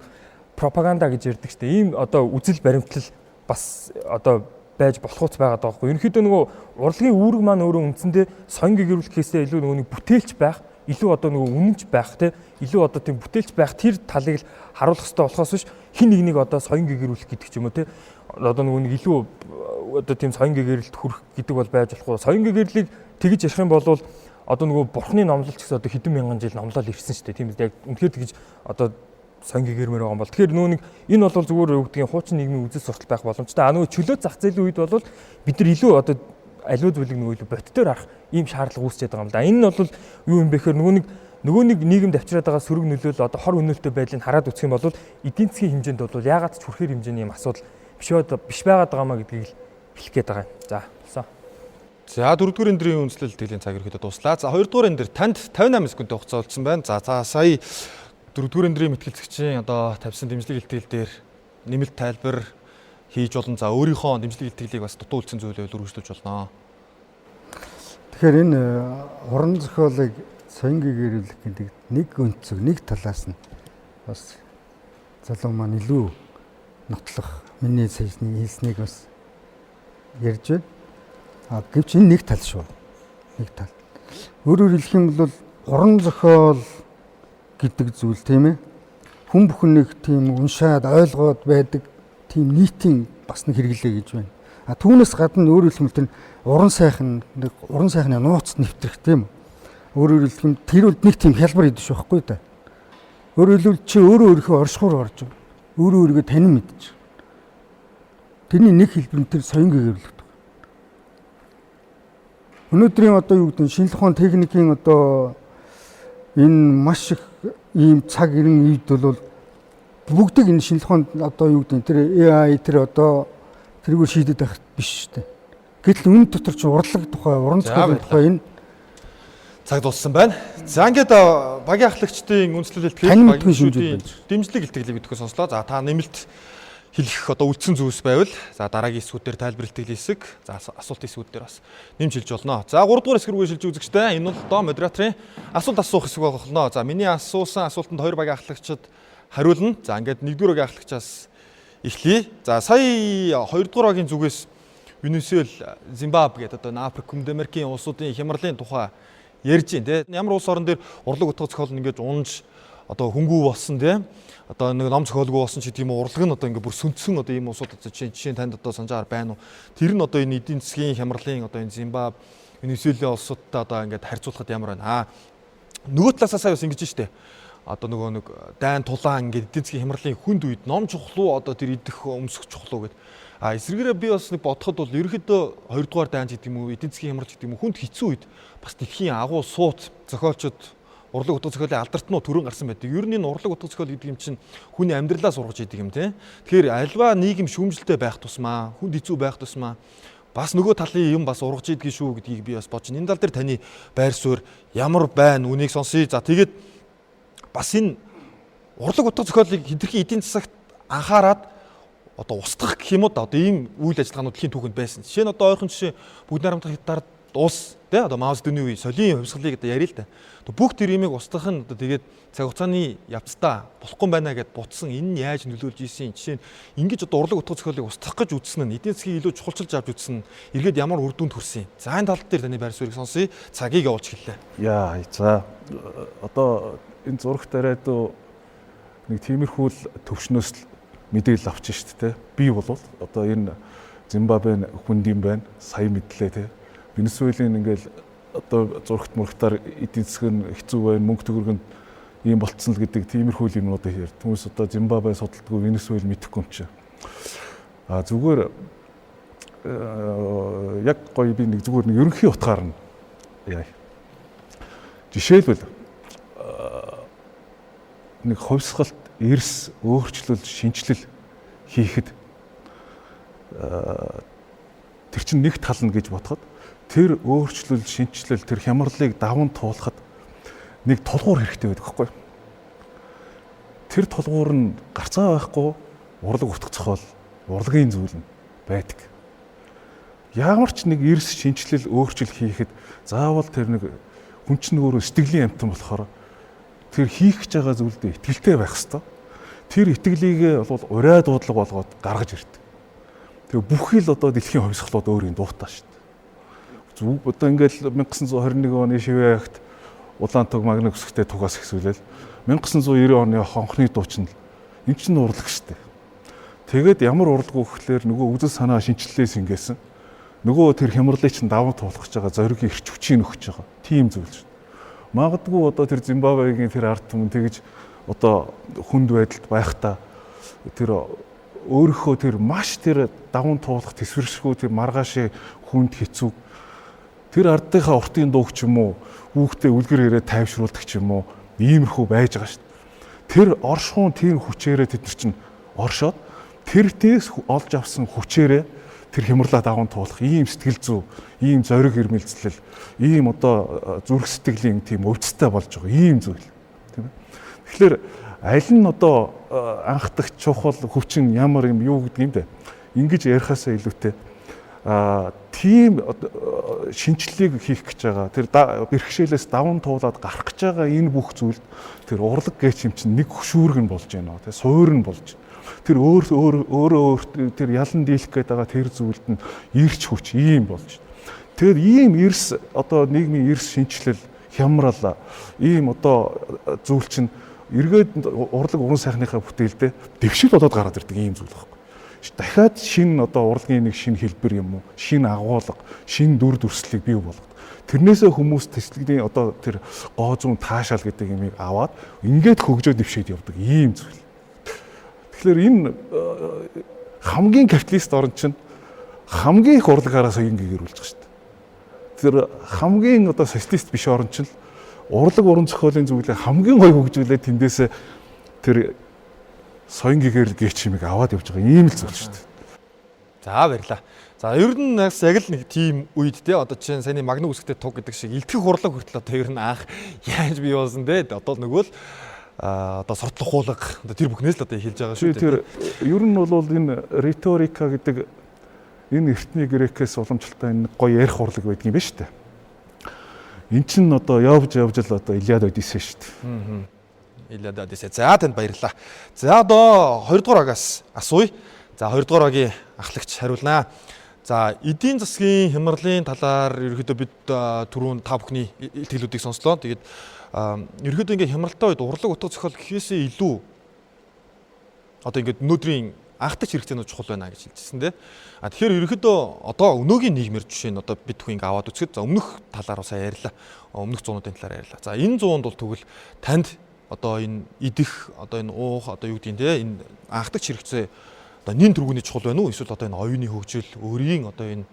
пропаганда гэж ярьдаг шүү дээ. Ийм одоо үзэл баримтлал бас одоо байж болохуц байгаа даа байхгүй. Ерөнхийдөө нөгөө урлагийн үүрэг маань өөрөө үндсэндээ соён гэгэрүүлэхээсээ илүү нөгөө нэг бүтээлч байх, илүү одоо нөгөө үнэнч байх те илүү одоо тийм бүтээлч байх тэр талыг л харуулах хэрэгтэй болохоос биш хин нэгнийг одоо соён гэгэрүүлэх гэдэг ч юм уу те одоо нөгөө нэг илүү одоо тийм соён гэгэрэлд хүрэх гэдэг бол байж болохгүй. Соён гэгэрлийг тэгж ярих юм бол одоо нөгөө бурхны номлолч гэсэн одоо хэдэн мянган жил номлол ирсэн шүү дээ. Тийм үү яг үнэхээр тэгж одоо соён гэгэрмээр байгаа юм бол тэгэхээр нөгөө нэг энэ бол зүгээр юу гэдгийг хуучин нийгмийн үзэл суртал байх боломжтой. Нөгөө чөлөө зах зээлийн үед бол бид нар илүү одоо аливаа зүйлийг нөгөө илүү бодтоор харах ийм шаардлага үүсчээд байгаа юм л да. Энэ нь бол юу юм бэ гэхээр нөгөө нэг нийгэмд авчираад байгаа сөрөг нөлөөлөл одоо хор өнөөлтөй байдлыг хараад үзэх юм бол эдийн засгийн хэмжээнд бол яагаад ч хүрэхээр хэмжээний юм асуудал биш байгаад байгаа маа гэдгийг хэлэх гээд байгаа юм. За болсон. За 4-р эндрийн үндэслэл тэтгэлийн цаг ерөөдөө дуслаа. За 2-р эндэр танд 58 секундтэй хугацаа олдсон байна. За сая 4-р эндрийн мэтгэлцэгчийн одоо тавьсан дэмжлэг илтгэл дээр нэмэлт тайлбар хийж болон за өөрийнхөө дэмжлэг илтгэлийг бас дутуу үлдсэн зүйлээр үргэлжлүүлж болно. Тэгэхээр энэ уран зохиолыг соён гэгэрүүлэх гэдэг нэг өнцөг нэг талаас нь бас залуу маань илүү нотлох миний саяны хэлснийг бас ярьж байна. Гэвч энэ нэг тал шүү. Нэг тал. Өөрөөр хэлэх юм бол уран зохиол гэдэг зүйл тийм ээ. Хүн бүхнийг тийм уншаад ойлгоод байдаг тийм нийтийн бас нэг хэрэглээ гэж байна. Түүнээс гадна өөрөөр хэлбэл тэр уран сайхны нууц нэвтрэх тийм үү. Өөрөөр хэлбэл тэр үл нэг тийм хялбар идэж байхгүй да. Өөрөөр хэлбэл чи өөрийнхөө оршихуур орж байгаа. Өөрийгөө танин мэдж. Тэрний нэг хэлбэр нь тэр соён гэгэрүүлэх. Өнөөдрийн одоо юу гэдэг нь шинжлэх ухааны техникийн одоо энэ маш их ийм цаг ирэн үед бол бүгдийг энэ шинжлэх ухаанд одоо юу гэдэг нь тэр AI тэр одоо тэргээр шийдэд байх биш шүү дээ. Гэтэл үүн дотор ч урлаг тухай, уран зохиолын тухай энэ цаг дууссан байна. За ингээд багийн ахлагчдын үндэслэл илтгэл багийн шүүжийн дэмжлэг илтгэлийг өгөхөөр сонслоо. За та нэмэлт хэлэх одоо үлдсэн зүйлс байвал за дараагийн хэсгүүдээр тайлбар илтгэл хэсэг, за асуултын хэсгүүдээр бас нэмж хэлж болно. За 3 дугаар хэсэг рүү шилжиж үзэгчтэй. Энэ бол одоо модераторын асуулт асуух хэсэг болно. За миний асуусан асуултанд 2 багийн ахлагчид хариулна. За ингээд 1-р багийн ахлагчаас эхлэе. За сая 2-р багийн зүгээс Венесуэл, Зимбабwe гэдэг одоо Африк Өмнөд Америкийн улсуудын хямралын тухай ярьж байна тийм. Ямар улс орон дээр урлаг утга зохиол нь ингэж унж одоо хөнгүү болсон тийм. Одоо нэг ном зохиолгүй болсон ч гэдэг юм уу урлаг нь одоо ингэ бүр сүнцсэн одоо ийм улсууд жишээ танд одоо санджаар байна уу. Тэр нь одоо энэ эдийн засгийн хямралын одоо энэ Зимбабwe, Венесуэлийн улсуудтай одоо ингэ харьцуулахад ямар байна. Нөгөө талаасаа сая бас ингэж штэ. Одоо нөгөө нэг дайн тулаан ингэ эдийн засгийн хямралын хүнд үед ном чухлуу одоо тэр идэх өмсөх чухлуу гэдэг. Эсвэргээрээ би бас нэг бодоход бол ерөөхдөө 2-р дайн гэдэг юм уу эдийн засгийн хямралч гэдэг юм уу хүнд хэцүү үед бас дэлхийн агуу сууц зохиолчд урлаг утга зохиолын алдартнууд төрөн гарсан байдаг. Ер нь энэ урлаг утга зохиол гэдэг юм чинь хүний амьдралаа сургаж идэг юм тийм. Тэгэхээр альва нийгэм шүүмжлэлтэй байх тусмаа хүнд хэцүү байх тусмаа бас нөгөө талын юм бас ургаж идэгэн шүү гэдгийг би бас бодож байна. Энэ тал дээр таны байр суурь ямар байна үнийг сонсъё. За тэгээд бас энэ урлаг утга зохиолыг хэтэрхий эдийн засагт анхаарад одоо устгах гэх юм уу да одоо ийм үйл ажиллагаанууд дэлхийн түүхэнд байсан. Жишээ нь одоо ойрхон жишээ бүгд найрамдах хятад улс тий одоо Мао Цзэдуний үе солийн хувьсгалыг одоо ярил л да. Бүх тэр имийг устгах нь одоо тэгээд цаг хугацааны явцдаа болохгүй байна гэд бутсан энэ нь яаж нөлөөлж ийсэн жишээ нь ингэж одоо урлаг утга зохиолыг устгах гэж үзсэн нь эдийн засгийг илүү чухалчилж авч үзсэн эргээд ямар үр дүнд хүрсэн. За энэ тал дээр таны байр суурийг сонсъё. Цагийг явуулж эхэллээ. Яа за одоо энэ зурагт арайд нэг тиймэрхүү л төвшнөөс л мэдээлэл авч шít те. Би бол одоо энэ Зимбабве хүнд юм байна. Сая мэдлээ те. Венесуэлийн ингээл одоо зурагт мурагтаар эдийн засаг нь хэцүү байна, мөнгө төгрөг нь ийм болцсон л гэдэг тиймэрхүү юмнуудыг ярьд. Хүмүүс одоо Зимбабве судалдаггүй, Венесуэл мэдэхгүй юм чи. Зүгээр яг гоё би нэг зүгээр нэг ерөнхий утгаар нь яа. Жишээлбэл нэг хувьсгалт эрс өөрчлөлт шинжилэл хийхэд тэр чинь нэг тал нь гэж бодоход тэр өөрчлөлт шинжилэл тэр хямралыг даван туулахад нэг тулгуур хэрэгтэй байдаг байхгүй. Тэр тулгуур нь гарцаа байхгүй урлаг утга зохиол урлагийн зүйл нь байдаг. Ямар ч нэг эрс шинжилэл өөрчлөл хийхэд заавал тэр нэг хүн чинь өөрөө сэтгэлийн амтан болохоор тэр хийх гэж байгаа зүйлдээ итгэлтэй байх хэвээр. Тэр итгэлийг бол урай дуудлага болгоод гаргаж ирдэг. Тэгээ бүх л одоо дэлхийн хувьсгалууд өөрийн дуутай шүү дээ. Зүг одоо ингээл 1921 оны шивээ агт Улаантуг магнит өсгтэй тугаас ихсүүлэл 1990 оны хонхны дуучин энэ чинь урлаг шүү дээ. Тэгээд ямар урлаг вэ гэхлээр нөгөө үзэл санаа шинчлэлээс ингэсэн. Нөгөө тэр хямралыг чинь даван туулах гэж байгаа зоригийн эрч хүчийг өгч байгаа. Тийм зүйл шүү. Магадгүй одоо тэр Зимбабвегийн тэр ард түмэн тэгж одоо хүнд байдалд байхдаа тэр өөрийнхөө тэр маш тэр даван туулах төсвөршгүй тэр маргаашийн хүнд хэцүү тэр ардынхаа уртын дууг ч юм уу хүүхдээ үлгэр ирээ тайвшруулдаг ч юм уу иймэрхүү байж байгаа шүү дээ. Тэр оршихуун тийм хүчээрээ тэд нар чинь оршоод тэр дээс олж авсан хүчээрээ тэр хямрлаа даван туулах ийм сэтгэл зүй, ийм зориг ирмэлцлэл, ийм одоо зүрх сэтгэлийн тийм өвчтэй болж байгаа ийм зүйл. Тийм ээ. Тэгэхээр аль нь одоо анхдагч чухал хүчин ямар юм юу гэдэг юм бэ? Ингэж ярихаасаа илүүтэй тийм шинжилгээг хийх гэж байгаа. Тэр бэрхшээлээс даван туулаад гарах гэж байгаа энэ бүх зүйл тэр урлаг гэж юм чинь нэг хөшүүрэг нь болж байна. Тэгээ суур нь болж. Тэр өөрөө тэр ялан дийлэх гээд байгаа тэр зүйлд нь ирч хүч ийм болж. Тэгэхээр ийм эрс одоо нийгмийн эрс шинжилэл хямрал ийм одоо зүйл чинь эргээд урлаг уран сайхныхаа бүтээлдээ дэвшил болоод гараад ирдэг ийм зүйл байхгүй. Дахиад шинэ одоо урлагийн нэг шинэ хэлбэр юм уу, шинэ агуулга, шинэ дүр төрслийг бий болгоод тэрнээсээ хүмүүс төслийн одоо тэр гоо зүүн таашаал гэдэг юмыг аваад ингээд хөгжөө дэвшээд явдаг ийм зүйл. Тэгэхээр энэ хамгийн капиталист орн чинь хамгийн их урлагаараа соён гэгэрүүлж байгаа шүү дээ. Тэр хамгийн одоо социалист биш орн чинь урлаг уран зохиолын зүйлээ хамгийн гоё хөгжүүлээд тэндээсээ тэр соён гэгэрэл гээч юмыг аваад явж байгаа ийм л зүйл шүү дээ. За баярлаа. За ер нь яг л нэг тийм үед те одоо чинь саяны магнит үсгтэй туг гэдэг шиг илтгэх урлаг хүртэл одоо ер нь анх яаж бий болсон те одоо нөгөө л одоо суртлах хуулга одоо тэр бүхнээс л одоо хэлж байгаа шүү дээ. Тэр ер нь бол энэ риторика гэдэг энэ эртний грекээс уламжлалтай энэ гоё ярих урлаг байдаг юм байна шүү дээ. Эн чинь одоо явж л одоо Илиад Одиссей шүү дээ. Илиад Одиссей. За танд баярлалаа. За одоо 2 дугаар агаас асууя. За 2 дугаар агийн ахлагч хариулнаа. За эдийн засгийн хямралын талаар ерөөхдөө бид түрүүн та бүхний итгэлүүдийг сонслоо. Тэгээд ерөөхдөө ингээ хямралтай үед урлаг утга зохиол гэхээсээ илүү одоо ингээд өнөөдрийн анхдагч хэрэгцээнүүд чухал байна гэж хэлжсэн тийм. Тэгэхээр ерөөхдөө одоо өнөөгийн нийгмэр жишээ нь одоо бид бүхэн ингээ аваад үзэхэд за өмнөх талаар усаа ярьлаа. Өмнөх зуунуудын талаар ярьлаа. За энэ зуунд бол тэгвэл танд одоо энэ идэх одоо энэ уух одоо юу гэдэг тийм энэ анхдагч хэрэгцээ одоо нэн төргөний чухал байна уу? Эсвэл одоо энэ оюуны хөгжил, өөрийн одоо энэ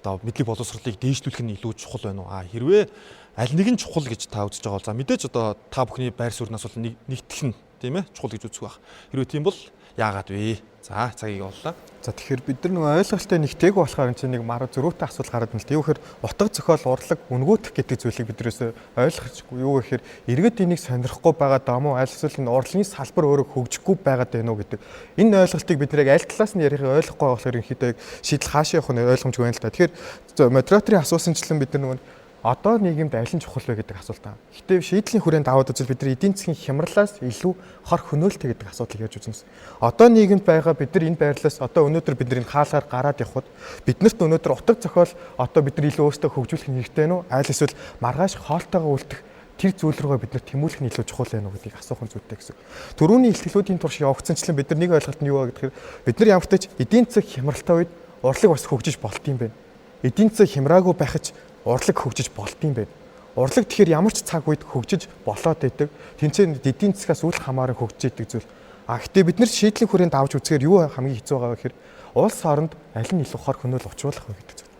одоо мэдлэг боловсролыг дээшлүүлэх нь илүү чухал байна уу? Хэрвээ аль нэг нь чухал гэж та үзэж байгаа бол за мэдээж одоо та бүхний байр сууриас бол нэгтгэх нь тийм ээ чухал гэж үзэх байх. Хэрвээ тийм бол яагаад вэ? За цагийг явууллаа. За тэгэхээр бид нар нөгөө ойлголттой нэгтэйг болохоор энэ чинь нэг мар зөрүүтэй асуудал гараад байна л да. Юу гэхээр утга зохиол урлаг үнгүүтэх гэдэг зүйлийг биднээс ойлгохгүй. Юу гэхээр иргэд энийг сонирхгүй байгаа даа мó аль эсвэл энэ урлагийн салбар өөрөө хөгжихгүй байгаад байна уу гэдэг. Энэ ойлголтыг бид нэр аль талаас нь ярихыг ойлгохгүй болохоор ерөнхийдөө шийдэл хаашаа явах нь ойлгомжгүй байна л да. Тэгэхээр модераторын асуусанчлан бид нар нөгөө одоо нийгэмд аль нь чухал вэ гэдэг асуулт аа. Гэтэ шийдлийн хүрээнд аваад үзвэл бид нар эдийн засгийн хямралаас илүү хор хөнөөлтэй гэдэг асуудлыг ярьж үзнэ. Одоо нийгэмд байгаа бид нар энэ байрлалаас одоо өнөөдөр бид нар энэ хаалгаар гараад явхад биднэрт өнөөдөр утга зохиол одоо бид нар илүү өөрсдөө хөгжүүлэх нь хэрэгтэй нь үү? Аль эсвэл маргааш хоолтойгоо үлдэх тэр зүйл рүүгээ бид нар тэмүүлэх нь илүү чухал байна уу гэдгийг асуух нь зүйтэй гэсэн. Төрөүний ихтгэлүүдийн турш явагдсанчлан бид нар нэг ойлголт нь юу вэ гэхээр бид нар ямар ч тач эдийн засаг хямралтай үед урлаг бас хөгжиж болт юм байна. Эдийн засаг хямраагүй байхад урлаг хөгжиж болт юм байна. Урлаг тэгэхээр ямар ч цаг үед хөгжиж болоод байдаг. Тэнцээ эдийн засгаас үл хамааран хөгжиж идэг зүйл. Гэхдээ бид нар шийдлийн хүрээнд авч үзэхээр юу хамгийн хэцүү байгаа вэ гэхээр улс оронд аль нь илүү хор хөнөөл учруулах вэ гэдэг зүйл.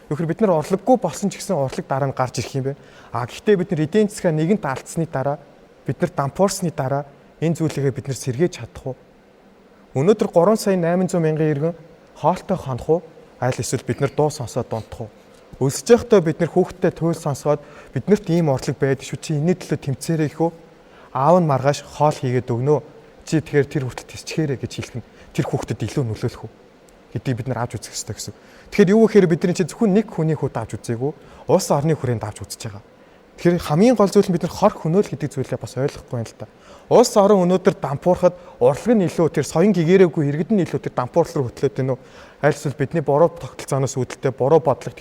Өөрөөр бид нар урлаггүй болсон ч гэсэн урлаг дараа нь гарч ирэх юм байна. Гэхдээ бид нар эдийн засгаа нэгэнт алдсны дараа бид нар дампуурсны дараа энэ зүйлийгээ бид нар сэргээж чадах уу? Өнөөдөр 3 сая 800 мянган иргэн хоолтой хонох уу? Аль эсвэл бид нар дуу сонсоод дунтах уу? Өсөж явахдаа бид нэр хүүхдтэй туйл сонсоод биднэрт ийм урлаг байдаг шүү чи энэ төлөө тэмцээрэй хөө аав нь маргааш хоол хийгээд өгнө чи тэгэхээр тэр хүртэл тисчгээрэй гэж хэлэх нь тэр хүүхдэд илүү нөлөөлөх үү гэдгийг бид нар авч үзэх хэрэгтэй гэсэн. Тэгэхээр юу гэхээр бид нар чи зөвхөн нэг хүний хувьд авч үзээгүй улс орны хүрээнд авч үзэж байгаа. Тэгэхээр хамгийн гол зүйл нь бид нар хор хөнөөл гэдэг зүйлээ бас ойлгохгүй байна л та. Улс орон өнөөдөр дампуурахад урлаг нь илүү тэр соён гэгээрээгүй иргэд нь илүү тэр дампуур руу хөтлөөд байна уу? Аль эсвэл бидний буруу тогтолцооноос үүдэлтэй буруу бодлого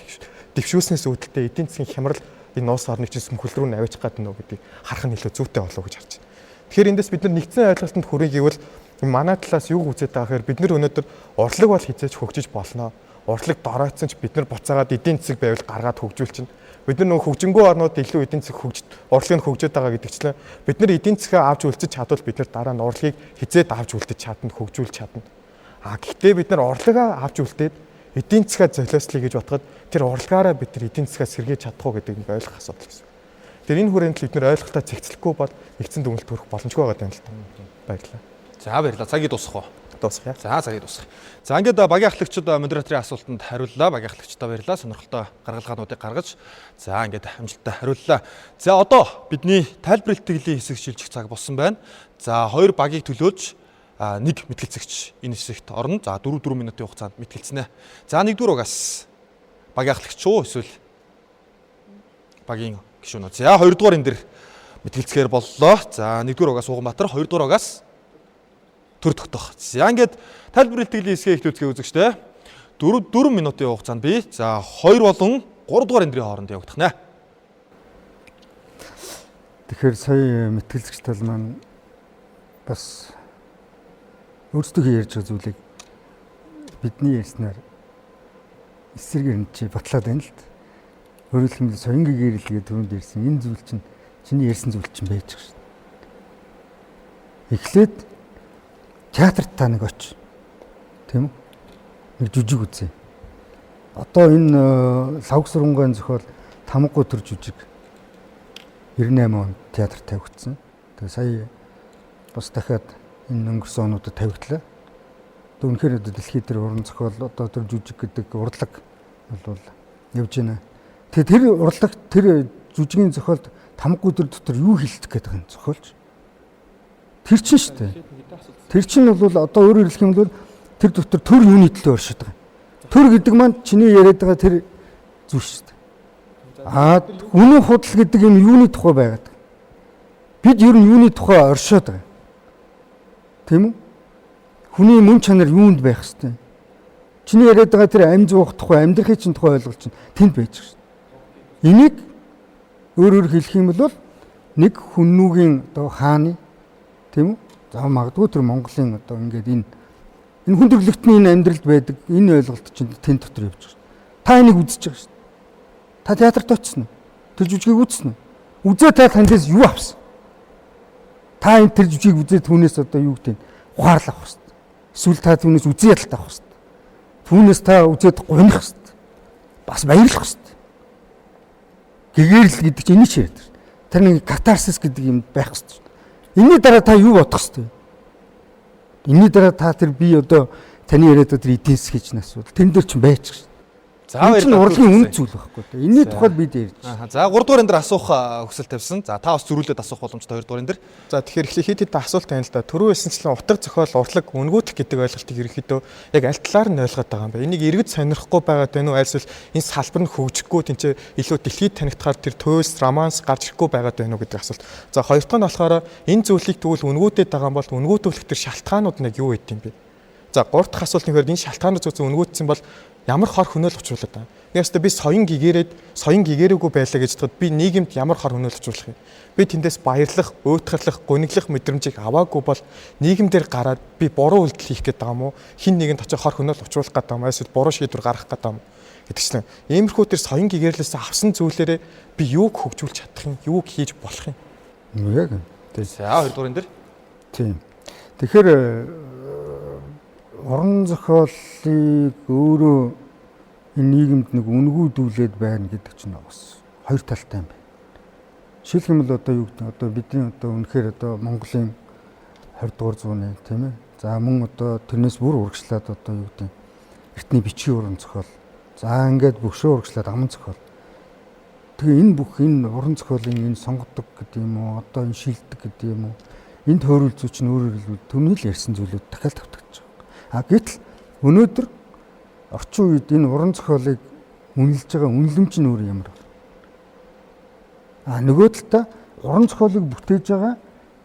дэвшүүлснээс үүдэлтэй эдийн засгийн хямрал энэ улс орныг чинь сүмхэл рүү наваачих гэдэг нөө гэдгийг харах нь илүү зүйтэй болов уу гэж харж байна. Тэгэхээр эндээс бид нар нэгдсэн ойлголтод хүрэх гэвэл манай талаас юу үзээд байгаа гэхээр бид нар өнөөдөр урлаг бол хизээж хөгжиж болно. Урлаг доройтсон ч бид нар буцаагаад эдийн засаг байвал гаргаад хөгжүүлчихнэ. Бид нар нөгөө хөгжингөө орнууд илүү эдийн засаг урлагийг хөгжөөд байгаа гэдэгчлэн бид нар эдийн засгаа авч үлдэж чадвал бид нар дараа нь урлагийг хизээд авч үлдэж чадна, хөгжүүлж чадна. Гэхдээ бид нар урлагаа авч үлдээд эдийн засгаа золиослоё гэж бодоход тэр урлагаараа бид нар эдийн засгаа сэргээж чадах уу гэдэг нэг ойлгох асуудал гэсэн. Тэр энэ хүрээнд л бид нар ойлголтоо цэгцлэхгүй бол нэгдсэн дүгнэлт төрөх боломжгүй байгаа юм л та. Баярлалаа. За баярлалаа. Цагийг дуусгах уу? Дуусгая. За цагийг дуусгах. За ингээд багийн ахлагчид модераторын асуултанд хариуллаа. Багийн ахлагчдаа баярлалаа. Сонирхолтой гаргалгаануудыг гаргаж за ингээд амжилттай хариуллаа. За одоо бидний тайлбар илтгэлийн хэсэг шилжих цаг болсон байна. За хоёр багийг төлөөлж нэг мэтгэлцэгч энэ хэсэгт орно. За 4 минутын хугацаанд мэтгэлцэнэ. За 1-р угаас багийн ахлагч уу эсвэл багийн гишүүнүүд. За 2-р энэ дэр мэтгэлцгээр боллоо. За 1-р угаас Уганбаатар, 2-р угаас Төр Тогтох. За ингээд тайлбар илтгэлийн хэсгээ ихтүүлцгээ үзэгчтэй. 4 минутын хугацаанд би за 2 болон 3-р эндрийн хооронд явагдах нэ. Тэгэхээр сая мэтгэлцэгч тал маань бас өөрсдөө ярьж байгаа зүйлийг бидний ярьснаар эсэргээр нь чи батлаад байна л д. Өөрөөр хэлбэл соён гэгэрэлгээ түрүүнд ярьсан энэ зүйл чинь чиний ярьсан зүйл чинь байж байгаа шүү дээ. Эхлээд театрт та нэг оч. Тийм үү? Нэг жүжиг үзье. Одоо энэ лавг сургуулийн зохиол Тамггүй төр жүжиг 98 онд театрт тавигдсан. Тэгээ сая бас дахиад энэ өнгөрсөн онуудад тавигдлаа. Үнэхээр дэлхийд тэр уран зохиол одоо тэр жүжиг гэдэг урлаг бол явж байна. Тэгээ тэр урлаг тэр жүжигийн зохиолд Тамггүй төр дотор юу хэлэх гээд байгаа юм зохиолч. Тэр чинь шүү дээ. Тэр чинь бол одоо өөрөөр хэлэх юм бол тэр дотор төр юуны төлөө оршиж байгаа. Төр гэдэг маань чиний яриад байгаа тэр зүйл шүү дээ. Үнэн худал гэдэг юм юуны тухай байгаад. Бид ер нь юуны тухай оршоод байгаа. Тийм үү? Хүний мөн чанар юунд байх хэвтэй. Чиний яриад байгаа тэр амь зуух тухай, амьдрахын чинь тухай ойлголт чинь тэнд байж байгаа шүү дээ. Энийг өөрөөр хэлэх юм бол нэг хүннүүгийн одоо хааны тийм үү? За магадгүй тэр Монголын одоо ингээд энэ хүндрэлтний энэ амьдралд байдаг энэ ойлголт чинь тэн дотор явж байгаа. Та энийг үзэж байгаа шүү дээ. Та театрт очсон уу? Тэр жүжигийг үзсэн үү? Үзээ та таньдээс юу авсан? Та энэ тэр жүжигийг үзээ түүнээс одоо юу гэдэг нь ухаарлах авах шүү дээ. Эсвэл та түүнээс үзээ ядалт авах шүү дээ. Түүнээс та үзээд гунах шүү дээ. Бас баярлах шүү дээ. Гэгэрэл гэдэг чинь энэ ч яриад шүү дээ. Тэр нэг катарсис гэдэг юм байх шүү дээ. Энийн дараа та юу бодох хэвтэй? Энийний дараа та тэр би одоо таны яриад тэр эдийн засгийн чинь асуудал. Тэн дээр ч байж шээ. За Энэ чинь баярлалаа. урлагийн үнд зүйл байхгүй одоо. Энийний тухайд бид ярьж байна. За 3 дугаар энэ дээр асуух хүсэл тавьсан. За та бас зөрүүлээд асуух боломжтой 2 дугаар энэ дээр. За тэгэхээр эхлээд хэд хэдэн асуулт байна л да. Түрүү хэлсэнчлэн утга зохиол, урлаг, үнгүүтэх гэдэг ойлголтыг ерөнхийдөө яг аль талаар нь ойлгоод байгаа юм бэ? Энийг эргэж сонирхгүй байгаад байна уу? Альсвал энэ салбар нь хөгжихгүй тэнцээ илүү дэлхийд танигдахаар тэр туйлс, романс гарч ирэхгүй байгаад байна уу гэдэг асуулт. За хоёр дахь нь болохоор энэ зүйлийг тэгвэл үнгүүтээд байгаа юм бол үнгүүтүүлэх тэр шалтгаанууд нь юу гэдэг юм бэ? За гурав дахь асуулт нь хэрэг энэ шалтгаанууд зөвхөн үнгүүтсэн бол ямар хор хөнөөл учруулдаг байна? Нэгээс би соён гэгэрээгүй байлаа гэж бодоход би нийгэмд ямар хор хөнөөл учруулах юм? Би тэндээс баярлах, уйтгарлах, гуниглах мэдрэмжийг аваагүй бол нийгэмдэр гараад би буруу үйлдэл хийх гээд байгаа юм уу? Хин нэгэнд очиж хор хөнөөл учруулах гээд байгаа юм уу? Эсвэл буруу шийдвэр гаргах гээд байгаа юм гэдэгчлэн. Иймэрхүү тэр соён гэгэрлээс авсан зүйлээрээ би юуг хөгжүүлж чадах юм? Юуг хийж болох юм? Яг. За 2 дугаар энэ дээр. Тийм. Тэгэхээр орон зохиолыг өөрөө энэ нийгэмд нэг үнгүүдүүлээд байна гэдэг чинь бас хоёр талтай юм байна. Жишээлх юм бол одоо юу гэдэг одоо бидний одоо үнэхээр одоо Монголын 20 дугаар зууны тийм ээ. За мөн одоо тэрнээс бүр урагшлаад одоо юу гэдэг эртний бичгийн уран зохиол. За ингээд бөгшөө урагшлаад аман зохиол. Тэгээ энэ бүх энэ уран зохиолын энэ сонгодог гэдэг юм уу одоо энэ шилдэг гэдэг юм уу энэ тойрол зүйч нь өөрөөр хэлбэл түрүүний л ярьсан зүйлүүд дахиад тавтагдаж байгаа. Гэтэл өнөөдөр орчин үед энэ уран зохиолыг үнэлж байгаа үнэлэмж нь өөр ямар вэ? Нөгөө талдаа уран зохиолыг бүтээж байгаа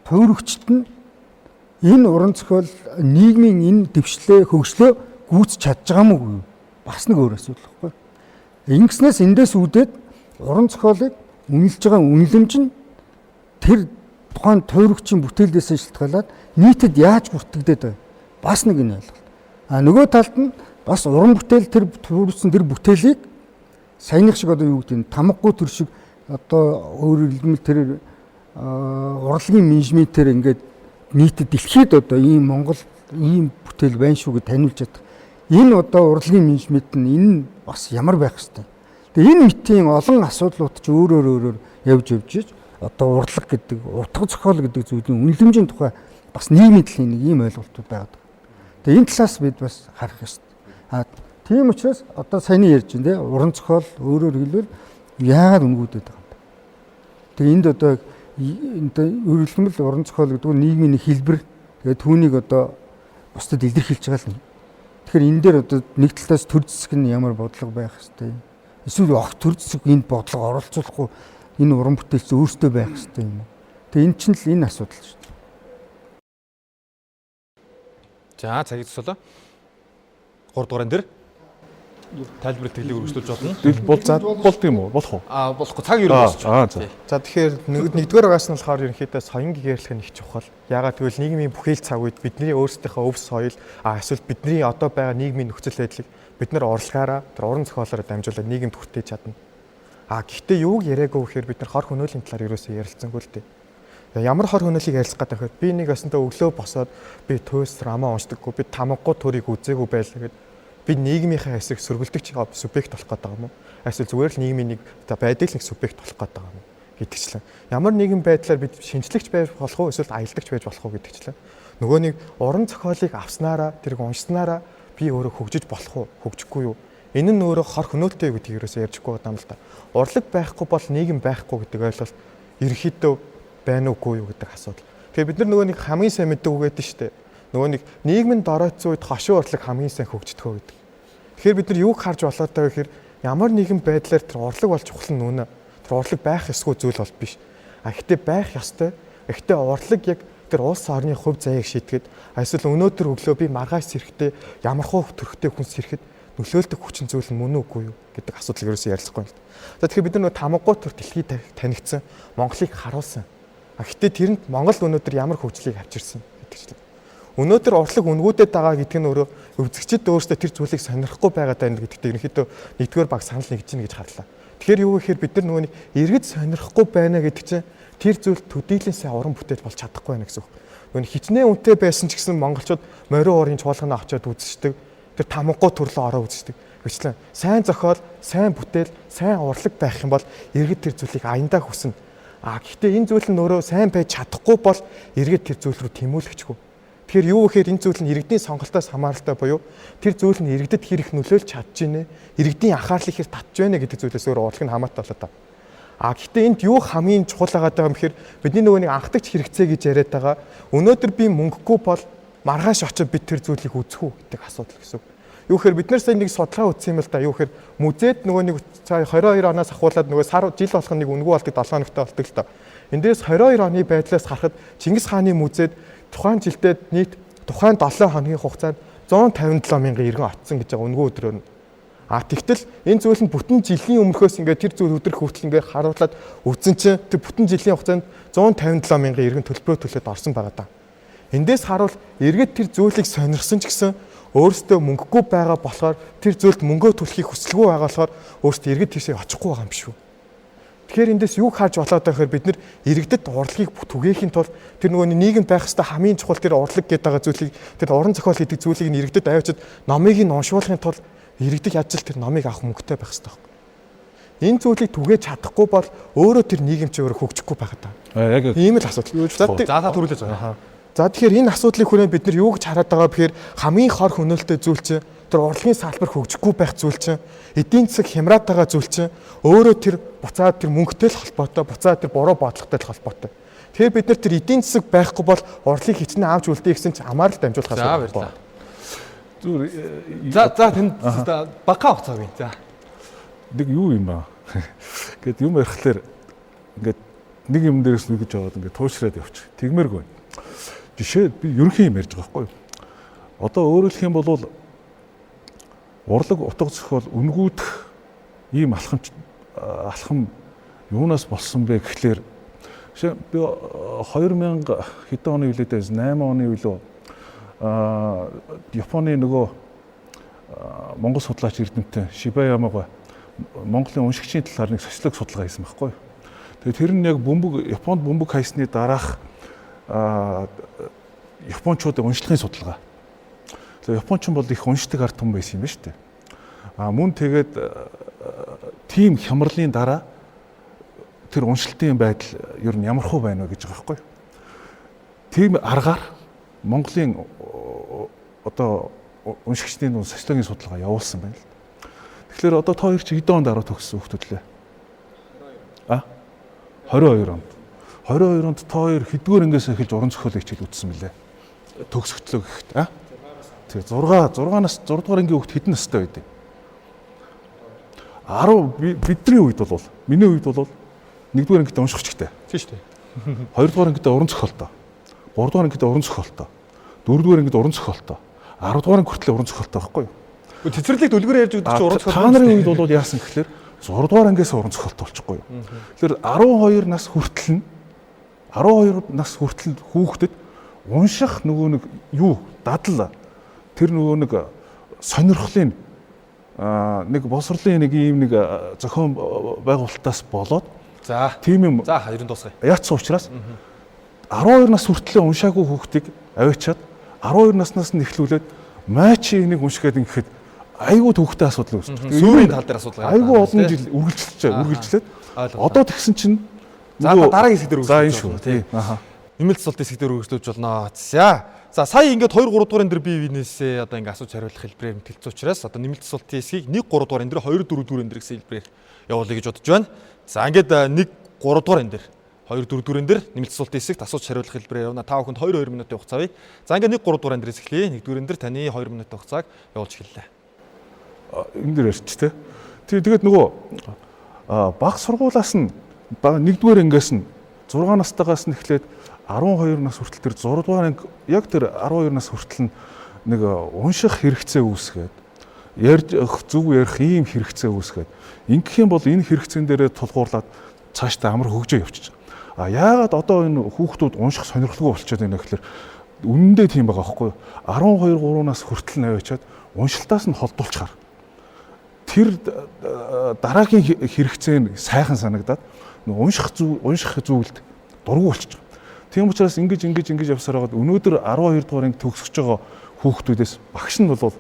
тойрогчд нь энэ уран зохиол нийгмийн энэ дэвшлээ хөгжлөө гүйцэж чадж байгаа мó юу? Бас нэг өөр асуудал байхгүй. Ингэснээс эндээс үүдээд уран зохиолыг үнэлж байгаа үнэлэмж нь тэр тухайн тойрогчийн бүтээлдээс шалтгаалаад нийтэд яаж бүртгэгдээд байна? Бас нэг энэ ойлголт. Нөгөө талд нь бас уран бүтээл тэр төрүүлсэн тэр бүтээлийг саяных шиг одоо юу гэдэг нь тамгагүй төр шиг одоо өөрөөр хэлбэл тэр урлагийн менежментээр ингээд нийтэд дэлхийд одоо ийм Монгол ийм бүтээл байна шүү гэж таниулж чадах. Энэ одоо урлагийн менежмент нь энэ бас ямар байх хэвээр. Тэгээ энэ мэтийн олон асуудлууд ч өөрөөр явж одоо урлаг гэдэг, утга зохиол гэдэг зүйлийн үнэлэмжийн тухай бас нийгмийн талын нэг ийм ойлголтууд байгаа. Тэгээ энэ талаас бид бас харах ёстой. Тийм учраас одоо саяны ярьж байна те уран зохиол өөрөөр хэлбэл яагаад үнгүүдэд байгаа юм бэ? Тэгээ энд одоо өөрөлдмөл уран зохиол гэдэг нь нийгмийн нэг хэлбэр. Тэгээ түүнийг одоо бусдад илэрхийлж байгаа л. Тэгэхээр энэ дээр одоо нэг талаас төр зэсэг нь ямар бодлого байх хэвтэй. Эсвэл огт төр зэсэг энд бодлого оролцуулахгүй энэ уран бүтээлч өөртөө байх хэвтэй юм уу? Тэгээ энэ чинь л энэ асуудал шүү дээ. За цагийг зөвсөлөө. 3 дугаар энэ дээр тайлбар тэлийг өргөжлүүлж болно. Болд юм уу? Болох уу? Болохгүй цаг юу болж байна. За тэгэхээр нэгдүгээр байгаас нь болохоор ерөнхийдөө соён гэгэрлэх нь их чухал. Яагаад гэвэл нийгмийн бүхэл цаг үед бидний өөрсдийнхөө өв соёл эсвэл бидний одоо байгаа нийгмийн нөхцөл байдлыг бид нар урлагаараа тэр уран зохиолоор дамжуулаад нийгэмд хүртээж чадна. Гэхдээ юуг яриаггүй гэхээр бид нар хор хөнөөлийн талаар ерөөсөө ярилцсангүй л дээ. Ямар хор хөнөөлийг ярилцах гэдэг вэ? Би нэг өсөнтөө өглөө босоод би туйлс роман уншдаггүй, би тамгаггүй төрийг үзээгүй байлаа гэд би нийгмийнхээ хэсэг сөргөлдөгч субъект болох гэдэг юм уу? Эсвэл зүгээр л нийгмийн нэг байдаг л нэг субъект болох гэдэг юм гэдэгчлэн. Ямар нэгэн байдлаар бид шинжлэгч байж болох уу эсвэл аялдагч байж болох уу гэдэгчлэн. Нөгөө нэг уран зохиолыг авснараа тэрийг уншснараа би өөрөө хөгжиж болох уу, хөгжихгүй юу? Энэ нь өөрөө хор хөнөөлтэй гэдгийг ерөөсөө ярьжгүй байгаа юм л да. Урлаг байхгүй бол нийгэм байхгүй гэдэг ойлголт ерөнхийдөө байна уугүй юу гэдэг асуудал. Тэгэхээр бид нар нөгөө нэг хамгийн сайн мэддэг үг гэдэг нь шүү дээ. Нөгөө нэг нийгмийн доройцсон үед хошин урлаг хамгийн сайн хөгждөгөө гэдэг. Тэгэхээр бид нар юуг харж болоод байгаа гэхээр ямар нэгэн байдлаар тэр урлаг болж чухал нь үнэ. Тэр урлаг байх ёсгүй зүйл бол биш. Гэхдээ байх ёстой. Гэхдээ урлаг яг тэр улс орны хувь заяаг шийдгээд эсвэл өнөөдөр өглөө би маргааш сэрэхдээ ямар хуу төрхтэй хүнс сэрэхэд нөлөөлдөг хүчин зүйл нь мөн үгүй юу гэдэг асуудал ерөөсөө ярилцахгүй юм л. За тэгэхээр бид нар нөгөө тамгаггүй төр дэлхийд танигдсан Монголыг харуулсан. Гэхдээ тэрэнд Монгол өнөөдөр ямар хөгжлийг авчирсан гэдэг чинь. Өнөөдөр урлаг үнгүүдэд байгаа гэдэг нь өөрөө өвзөгчд өөрсдөө тэр зүйлийг сонирхгүй байгаа даа гэдэгт ерөнхийдөө нэгдүгээр баг санал нэгж гин гэж харлаа. Тэгэхээр юу гэхээр бид нар нөгөө нэг эргэж сонирхгүй байна гэдэг чинь тэр зүйл төдийлэн сайн уран бүтээл болж чадахгүй байна гэсэн үг. Нөгөө хичнээн үнэтэй байсан ч гэсэн монголчууд морин уурын чуулгана очиод үзчихдэг. Тэр тамгаггүй төрлөө ороо үзчихдэг. Гэвчлэн сайн зохиол, сайн бүтээл, сайн урлаг байх юм бол эргэж тэр зүйлийг аяндаа хүснэ. Гэхдээ энэ зүйл нь өөрөө сайн байж чадахгүй бол эргээд тэр зүйл рүү тэмүүлэхчгүй. Тэгэхээр юу гэхээр энэ зүйл нь иргэдийн сонголтоос хамааралтай буюу тэр зүйл нь иргэдэд хэрэг нөлөөлж чадж байна, иргэдийн анхаарлыг хэр татж байна гэдэг зүйлээс өөр орлого нь хамаатай болоо та. Гэхдээ энд юу хамгийн чухал байгаа юм гэхээр бидний нөгөө нэг анхдагч хэрэгцээ гэж яриад байгаа. Өнөөдөр би мөнгөгүй бол маргааш очиж бид тэр зүйлийг үзэх үү гэдэг асуудал гэсэн. Юу гэхээр бид нар сайн нэг судалгаа үзсэн юм л да. Юу гэхээр музейд нөгөө нэг 22 оноос ахуулаад нөгөө сар жил болох нэг үнэгүй болдог 7 хоногтой болдог л да. Эндээс 22 оны байдлаас харахад Чингис хааны музейд тухайн жилдээ нийт тухайн 7 хоногийн хугацаанд 157 мянган иргэн очсон гэж байгаа үнэгүй өдрөөр нь. Тэгтэл энэ зүйл нь бүтэн жилийн өмнөхөөс ингээд тэр зүйл өдрөх хүртэл ингээд харуулад үзсэн чинь тэр бүтэн жилийн хугацаанд 157 мянган иргэн төлбөрөө төлөөд орсон байгаа даа. Эндээс харуул иргэд тэр зүйлийг сонирхсон ч гэсэн өөрсдөө мөнгөгүй байгаа болохоор тэр зүйлд мөнгөө төлөхийг хүсэлгүй байгаа болохоор өөрсдөө иргэд тийшээ очихгүй байгаа юм биш үү. Тэгэхээр эндээс юу хааж болоод байгаа гэхээр бид нар иргэдэд урлагийг түгээхийн тулд тэр нөгөө нийгэм байх хэвээр хамгийн чухал тэр урлаг гэдэг байгаа зүйлийг тэр уран зохиол гэдэг зүйлийг иргэдэд авчид номыг нь уншуулахын тулд иргэдэг яаж л тэр номыг авах мөнгөтэй байх хэрэгтэй байна. Энэ зүйлийг түгээж чадахгүй бол өөрөө тэр нийгэм чи өөрөө хөгжихгүй байгаа даа. Яг ийм л асуудал. За та төрүүлж байгаа. За тэгэхээр энэ асуудлыг хүрээнд бид нар юу гэж хараад байгаа бэхээр хамгийн хор хөнөөлтөй зүйл чинь тэр урлагийн салбар хөгжихгүй байх зүйл чинь эдийн засаг хямраад байгаа зүйл чинь өөрөө тэр буцаад тэр мөнгөтэй л холбоотой, буцаад тэр буруу бодлоготой л холбоотой. Тэгэхээр бид нар тэр эдийн засаг байхгүй бол урлагийг хичнээн авч үлдээ гэсэн чинь хамаарал дамжуулах асуудал байна. За тэнд бака хугацаа бий. За. Нэг юу юм аа. Гэт юм ярихлаар ингээд нэг юм дээрээс нүгэж аваад ингээд туушраад явчих. Тэгмээргүй. Жишээ би ерөнхий юм ярьж байгаа байхгүй юу? Одоо өөрөөр хэлэх юм бол урлаг утга зохиол үнгүүдэх ийм алхам юунаас болсон бэ гэхлээр би 2000 хэдэн оны үлээд 8 оны үлөө Японы нөгөө Монгол судлаач эрдэмтэн Шибаямага Монголын уншигчийн талаар нэг социолог судалгаа хийсэн байхгүй юу? Тэгээд тэр нь яг Японд бөмбөг хайсны дараах Япончуудын уншлагын судалгаа. За Япончин бол их уншдаг ард түмэн байсан юм байна шүү дээ. Мөн тэгээд тийм хямралын дараа тэр уншилтын байдал ер нь ямар хөө байна вэ гэж байгаа байхгүй юу? Тийм аргаар Монголын одоо уншигчдын социологийн судалгаа явуулсан байна л. Тэгэхээр одоо та хоёр чи хэдэн онд арга төгссөн хүмүүс лээ? 22 онд. 22 онд та хоёр хэдгээр ангиас эхэлж уран зохиолын хичээл үзсэн мөлий. Төгсгөлөө гэхэд тэгээ 6 дугаар ангийн хүүхд хэдэн настай байдیں۔ 10 бидний үед бол миний үед бол 1-р ангид унших чигтэй. Тийм шүү дээ. 2-р ангид уран зохиолтой. 3-р ангид уран зохиолтой. 4-р ангид уран зохиолтой. 10-р анги хүртэл уран зохиолтой байхгүй юу? Цэцэрлэг дэлгүүрээр ярьж өгдөг чи уран зохиол. Та нарын үед бол яасан гэхэлэр 6-р ангиас уран зохиолтой болчихгүй юу? Тэгэхээр 12 нас хүртэл хүүхдэд унших нөгөө нэг юу дадал тэр нөгөө нэг сонирхлын нэг боловсролын нэг ийм нэг зохион байгуулалтаас болоод за тийм юм за ерөн дуусгая. Яатсан учраас 12 нас хүртэл уншаагүй хүүхдийг аваачаад 12 наснаас нь эхлүүлээд маа чи энийг уншгээд ингэхэд айгүй төвхтэй асуудал үүсдэг. Сүүрийн тал дээр асуудал гараад. Айгүй олон жил үргэлжлээд одоо тэгсэн чинь за дараагийн хэсэг дээр за энэ шүү тий. Нэмэлт цолт хэсэг дээр үргэлжлүүлж болно. За сая ингээд 2 3 дугаар энэ дэр бие биенээсээ одоо ингээд асууж хариулах хэлбэрээр мэтгэлцсэн учраас одоо нэмэлт цолтын хэсгийг 1 3 дугаар энэ дэр 2 4 дугаар энэ дэр гэсэн хэлбэрээр явуулъя гэж бодож байна. За ингээд 1 3 дугаар энэ дэр 2 4 дугаар энэ дэр нэмэлт цолтын хэсэгт асууж хариулах хэлбэрээр явна. Та бүхэнд 2 минутын хугацаа бий. За ингээд 1 3 дугаар энэ дэрээс эхлэе. 1-р энэ дэр таны 2 минутын хугацааг явуулж эхэллээ. Энэ дэр ярьч тэ. Тэгээд нөгөө баг сургуулаас нь 1-р ангиас нь 6 настайгаас нь эхлээд 12 нас хүртэл тэр 6 дугаар анги яг тэр 12 нас хүртэл нэг унших хэрэгцээ үүсгээд зөв ярих ийм хэрэгцээ үүсгээд ингэх юм бол энэ хэрэгцээн дээрээ тулгуурлаад цаашдаа амар хөгжөө явчих. Яагаад одоо энэ хүүхдүүд унших сонирхолгүй болчиход байна гэхээр үнэндээ тийм байгаа байхгүй юу? 12 3 нас хүртэл наваачаад уншилтаас нь холдуулчихаар тэр дараагийн хэрэгцээ нь сайхан санагдаад унших зүйлд дургүй болчих. Тийм учраас ингэж явсаар байгаад өнөөдөр 12 дугаар анги төгсөж байгаа хүүхдүүдээс багш нь бол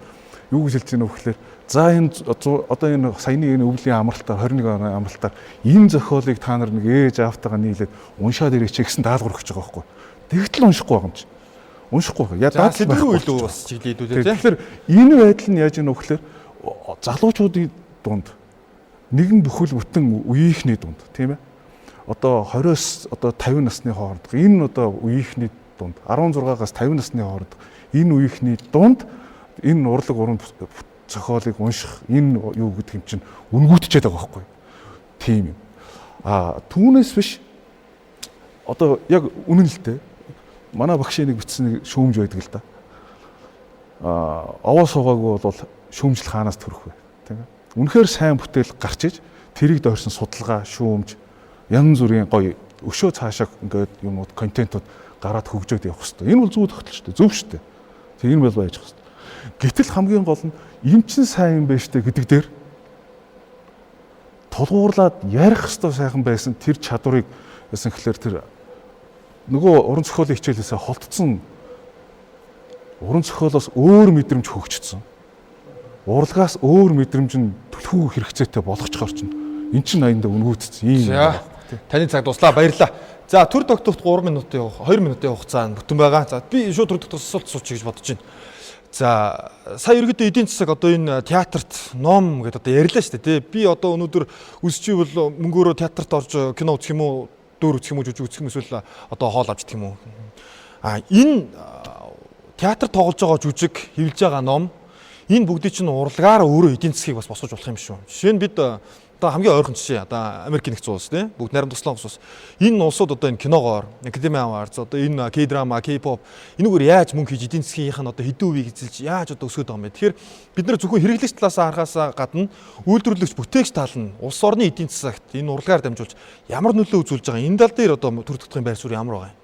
юу гэж хэлж байна вэ гэхээр за энэ одоо энэ саяны энэ өвлийн амралтаар 21 оны амралтаар энэ зохиолыг та нар нэг ээж аавтайгаа нийлээд уншаад ирээч гэсэн даалгавар өгч байгаа байхгүй. Тэгтэл уншихгүй байгаа юм чи. уншихгүй. За Ядаад сэдврүү илүү бас чиглэлүүд үү. Тэгэхээр энэ байдал нь яаж ийнө вэ гэхээр залуучуудын дунд нэгэн бүхэл бүтэн үеийнхний дунд тийм ээ. Одоо 20-с одоо 50 насны хооронд энэ одоо үеийнхний дунд 16-аас 50 насны хооронд энэ үеийнхний дунд энэ урлаг уран зохиолыг унших энэ юу гэдэг юм чинь үнгүүтчээд байгаа байхгүй. Тийм юм. Түүнээс биш одоо яг үнэн л дээ. Манай багшийн нэг бичсэн шүүмж байдаг л да. Овоо суугаагүй бол шүүмжил хаанаас төрөх вэ? Тийм ээ. Үнэхээр сайн бүтээл гарч иж тэрийг дойрсон судалгаа, шүүмж янз бүрийн гоё өшөө цаашаа ингээд юмуд контентууд гараад хөгжөөд явах хэрэгтэй. Энэ бол зөв тогтол шүү дээ. Зөв шүү дээ. Тэг энэ бол байж хэрэгтэй. Гэтэл хамгийн гол нь юм чин сайн юм байна штэ гэдэг дээр тулгуурлаад ярих хэрэгтэй сайхан байсан тэр чадварыг ясан гэхэлэр тэр нөгөө уран зохиолын хичээлээсээ холтсон уран зохиолоос өөр мэдрэмж хөгжсөн. Урлагаас өөр мэдрэмж нь түлхүү хэрэгцээтэй болгочихор чинь эн чинь аяндаа үнгүүтсэн юм. За таны цаг дуслаа, баярлалаа. За төр тогтоход 3 минутын 2 минутын хугацаа бүтэн байгаа. За би шууд төр тогтоход асуулт суучих гэж бодож байна. За сая ерөөдөө эдийн засаг одоо энэ театрт ном гэдэг одоо ярьлаа шүү дээ тий. Би одоо өнөөдөр үсчихвэл мөнгөөрөө театрт орж кино үзэх юм уу, дөөр үзэх юм уу, жүжиг үзэх юм эсвэл одоо хоол авч идэх юм уу. Энэ театр тоглож байгаа жүжиг, хэвлэж байгаа ном энэ бүгдийг чинь урлагаар өөрөө эдийн засгийг бас босгож болох юм шүү. Жишээ нь бид одоо хамгийн ойрхон жишээ одоо Америк нэгдсэн улс тийм бүгд нарийн туслан улс. Энэ улсууд одоо энэ киногоор, Academy Awards одоо энэ K-drama, K-pop энэгээр яаж мөнгө хийж эдийн засгийнхаа одоо хэдэн үеийг эзэлж яаж одоо өсгöd байгаа юм бэ? Тэгэхээр бид нэр зөвхөн хэрэглэгч талаас харахаас гадна үйлдвэрлэгч, бүтээгч тал нь улс орны эдийн засагт энэ урлагаар дамжуулж ямар нөлөө үзүүлж байгаа энэ тал дээр одоо төр тогтохын байр суурь ямар байгаа юм?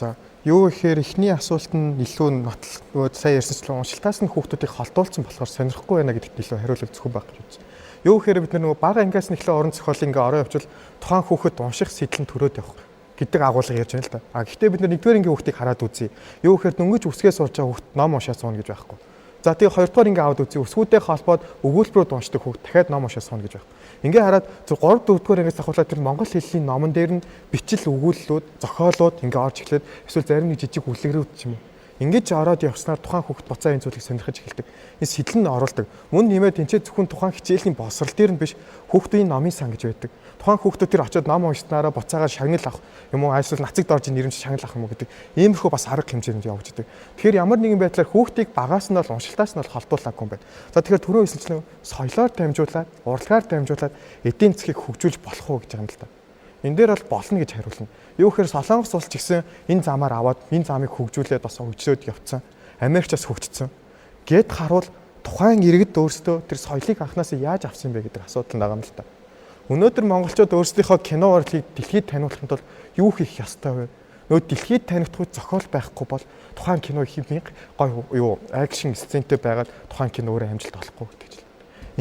За юу гэхээр эхний асуулт нь илүү нотлог сая ярьсанчлан уншилтаас нь хүүхдүүдийг холдуулсан болохоор сонирхгүй байна гэдэгт илүү хариулт зөвхөн байх гэж үзсэн. Юу гэхээр бид нөгөө бага ангиас нь эхлээ орон зохиолын ингээ ороо явуул тухайн хүүхэд унших сэтлэн төрөөд явах гэдэг агуулга ярьж байна л да. Гэхдээ бид нэгдүгээр ангийн хүүхдийг хараад үзье. Юу гэхээр дөнгөж үсгээс сурж байгаа хүүхд ном уншаад сууна гэж байхгүй. За тэгээ хоёрдугаар ангийн аваад үзье. Өсгүүдтэй холбоод өгүүлбэрүүд уншдаг хүүхд дахиад ном уншаад сууна гэж байхгүй. Ингээ хараад 3 4-р ангиас ахуулаад тэр монгол хэлний номон дээр нь бичил өгүүллүүд, зохиолууд ингээ орж эхлээд эсвэл зарим нэг жижиг үлгэрүүд ч юм уу. Ингэж ороод явснаар тухайн хүүхэд буцаа энэ зүйлийг сонирхож эхэлдэг. Энэ сэтлэн оруулдаг. Мөн нэмээд тэнцээ зөвхөн тухайн хичээлийн боловсрал дээр нь биш хүүхдийн номын сан гэж байдаг. Тухайн хүүхдүүд тэр очиод ном уншснараа буцаагаар шагнал авах юм уу эсвэл нацагд орж нэрмж шагнал авах юм уу гэдэг иймэрхүү бас арга хэмжээнд явагддаг. Тэгэхээр ямар нэгэн байдлаар хүүхдийг багаас нь бол уншилтаас нь бол холдуулаагүй юм байна. За тэгэхээр түрүү хэлсэнчлэн соёлоор дамжуулаад, урлагаар дамжуулаад эдийн засгийг хөгжүүлж болох уу гэж байгаа юм л да. Энэ дээр бол болно гэж хариулна. Юу гэхээр Солонгос улс ч гэсэн энэ замаар аваад энэ замыг хөгжүүлээд бас хөгжөөд явцсан. Америкчаас хөгжсөн. Гэт харуул тухайн иргэд өөрсдөө тэр соёлыг анханасаа яаж авсан бэ гэдэг асуудал байгаа юм л та. Өнөөдөр монголчууд өөрсдийнхөө кино урлагийг дэлхийд таниулахын тулд юу хийх ёстой вэ? Нөө дэлхийд танигдах зохиол байхгүй бол тухайн кино хэмээн гоё юу акшн сцентэй байгаад тухайн киноороо амжилт олохгүй гэдэг чинь.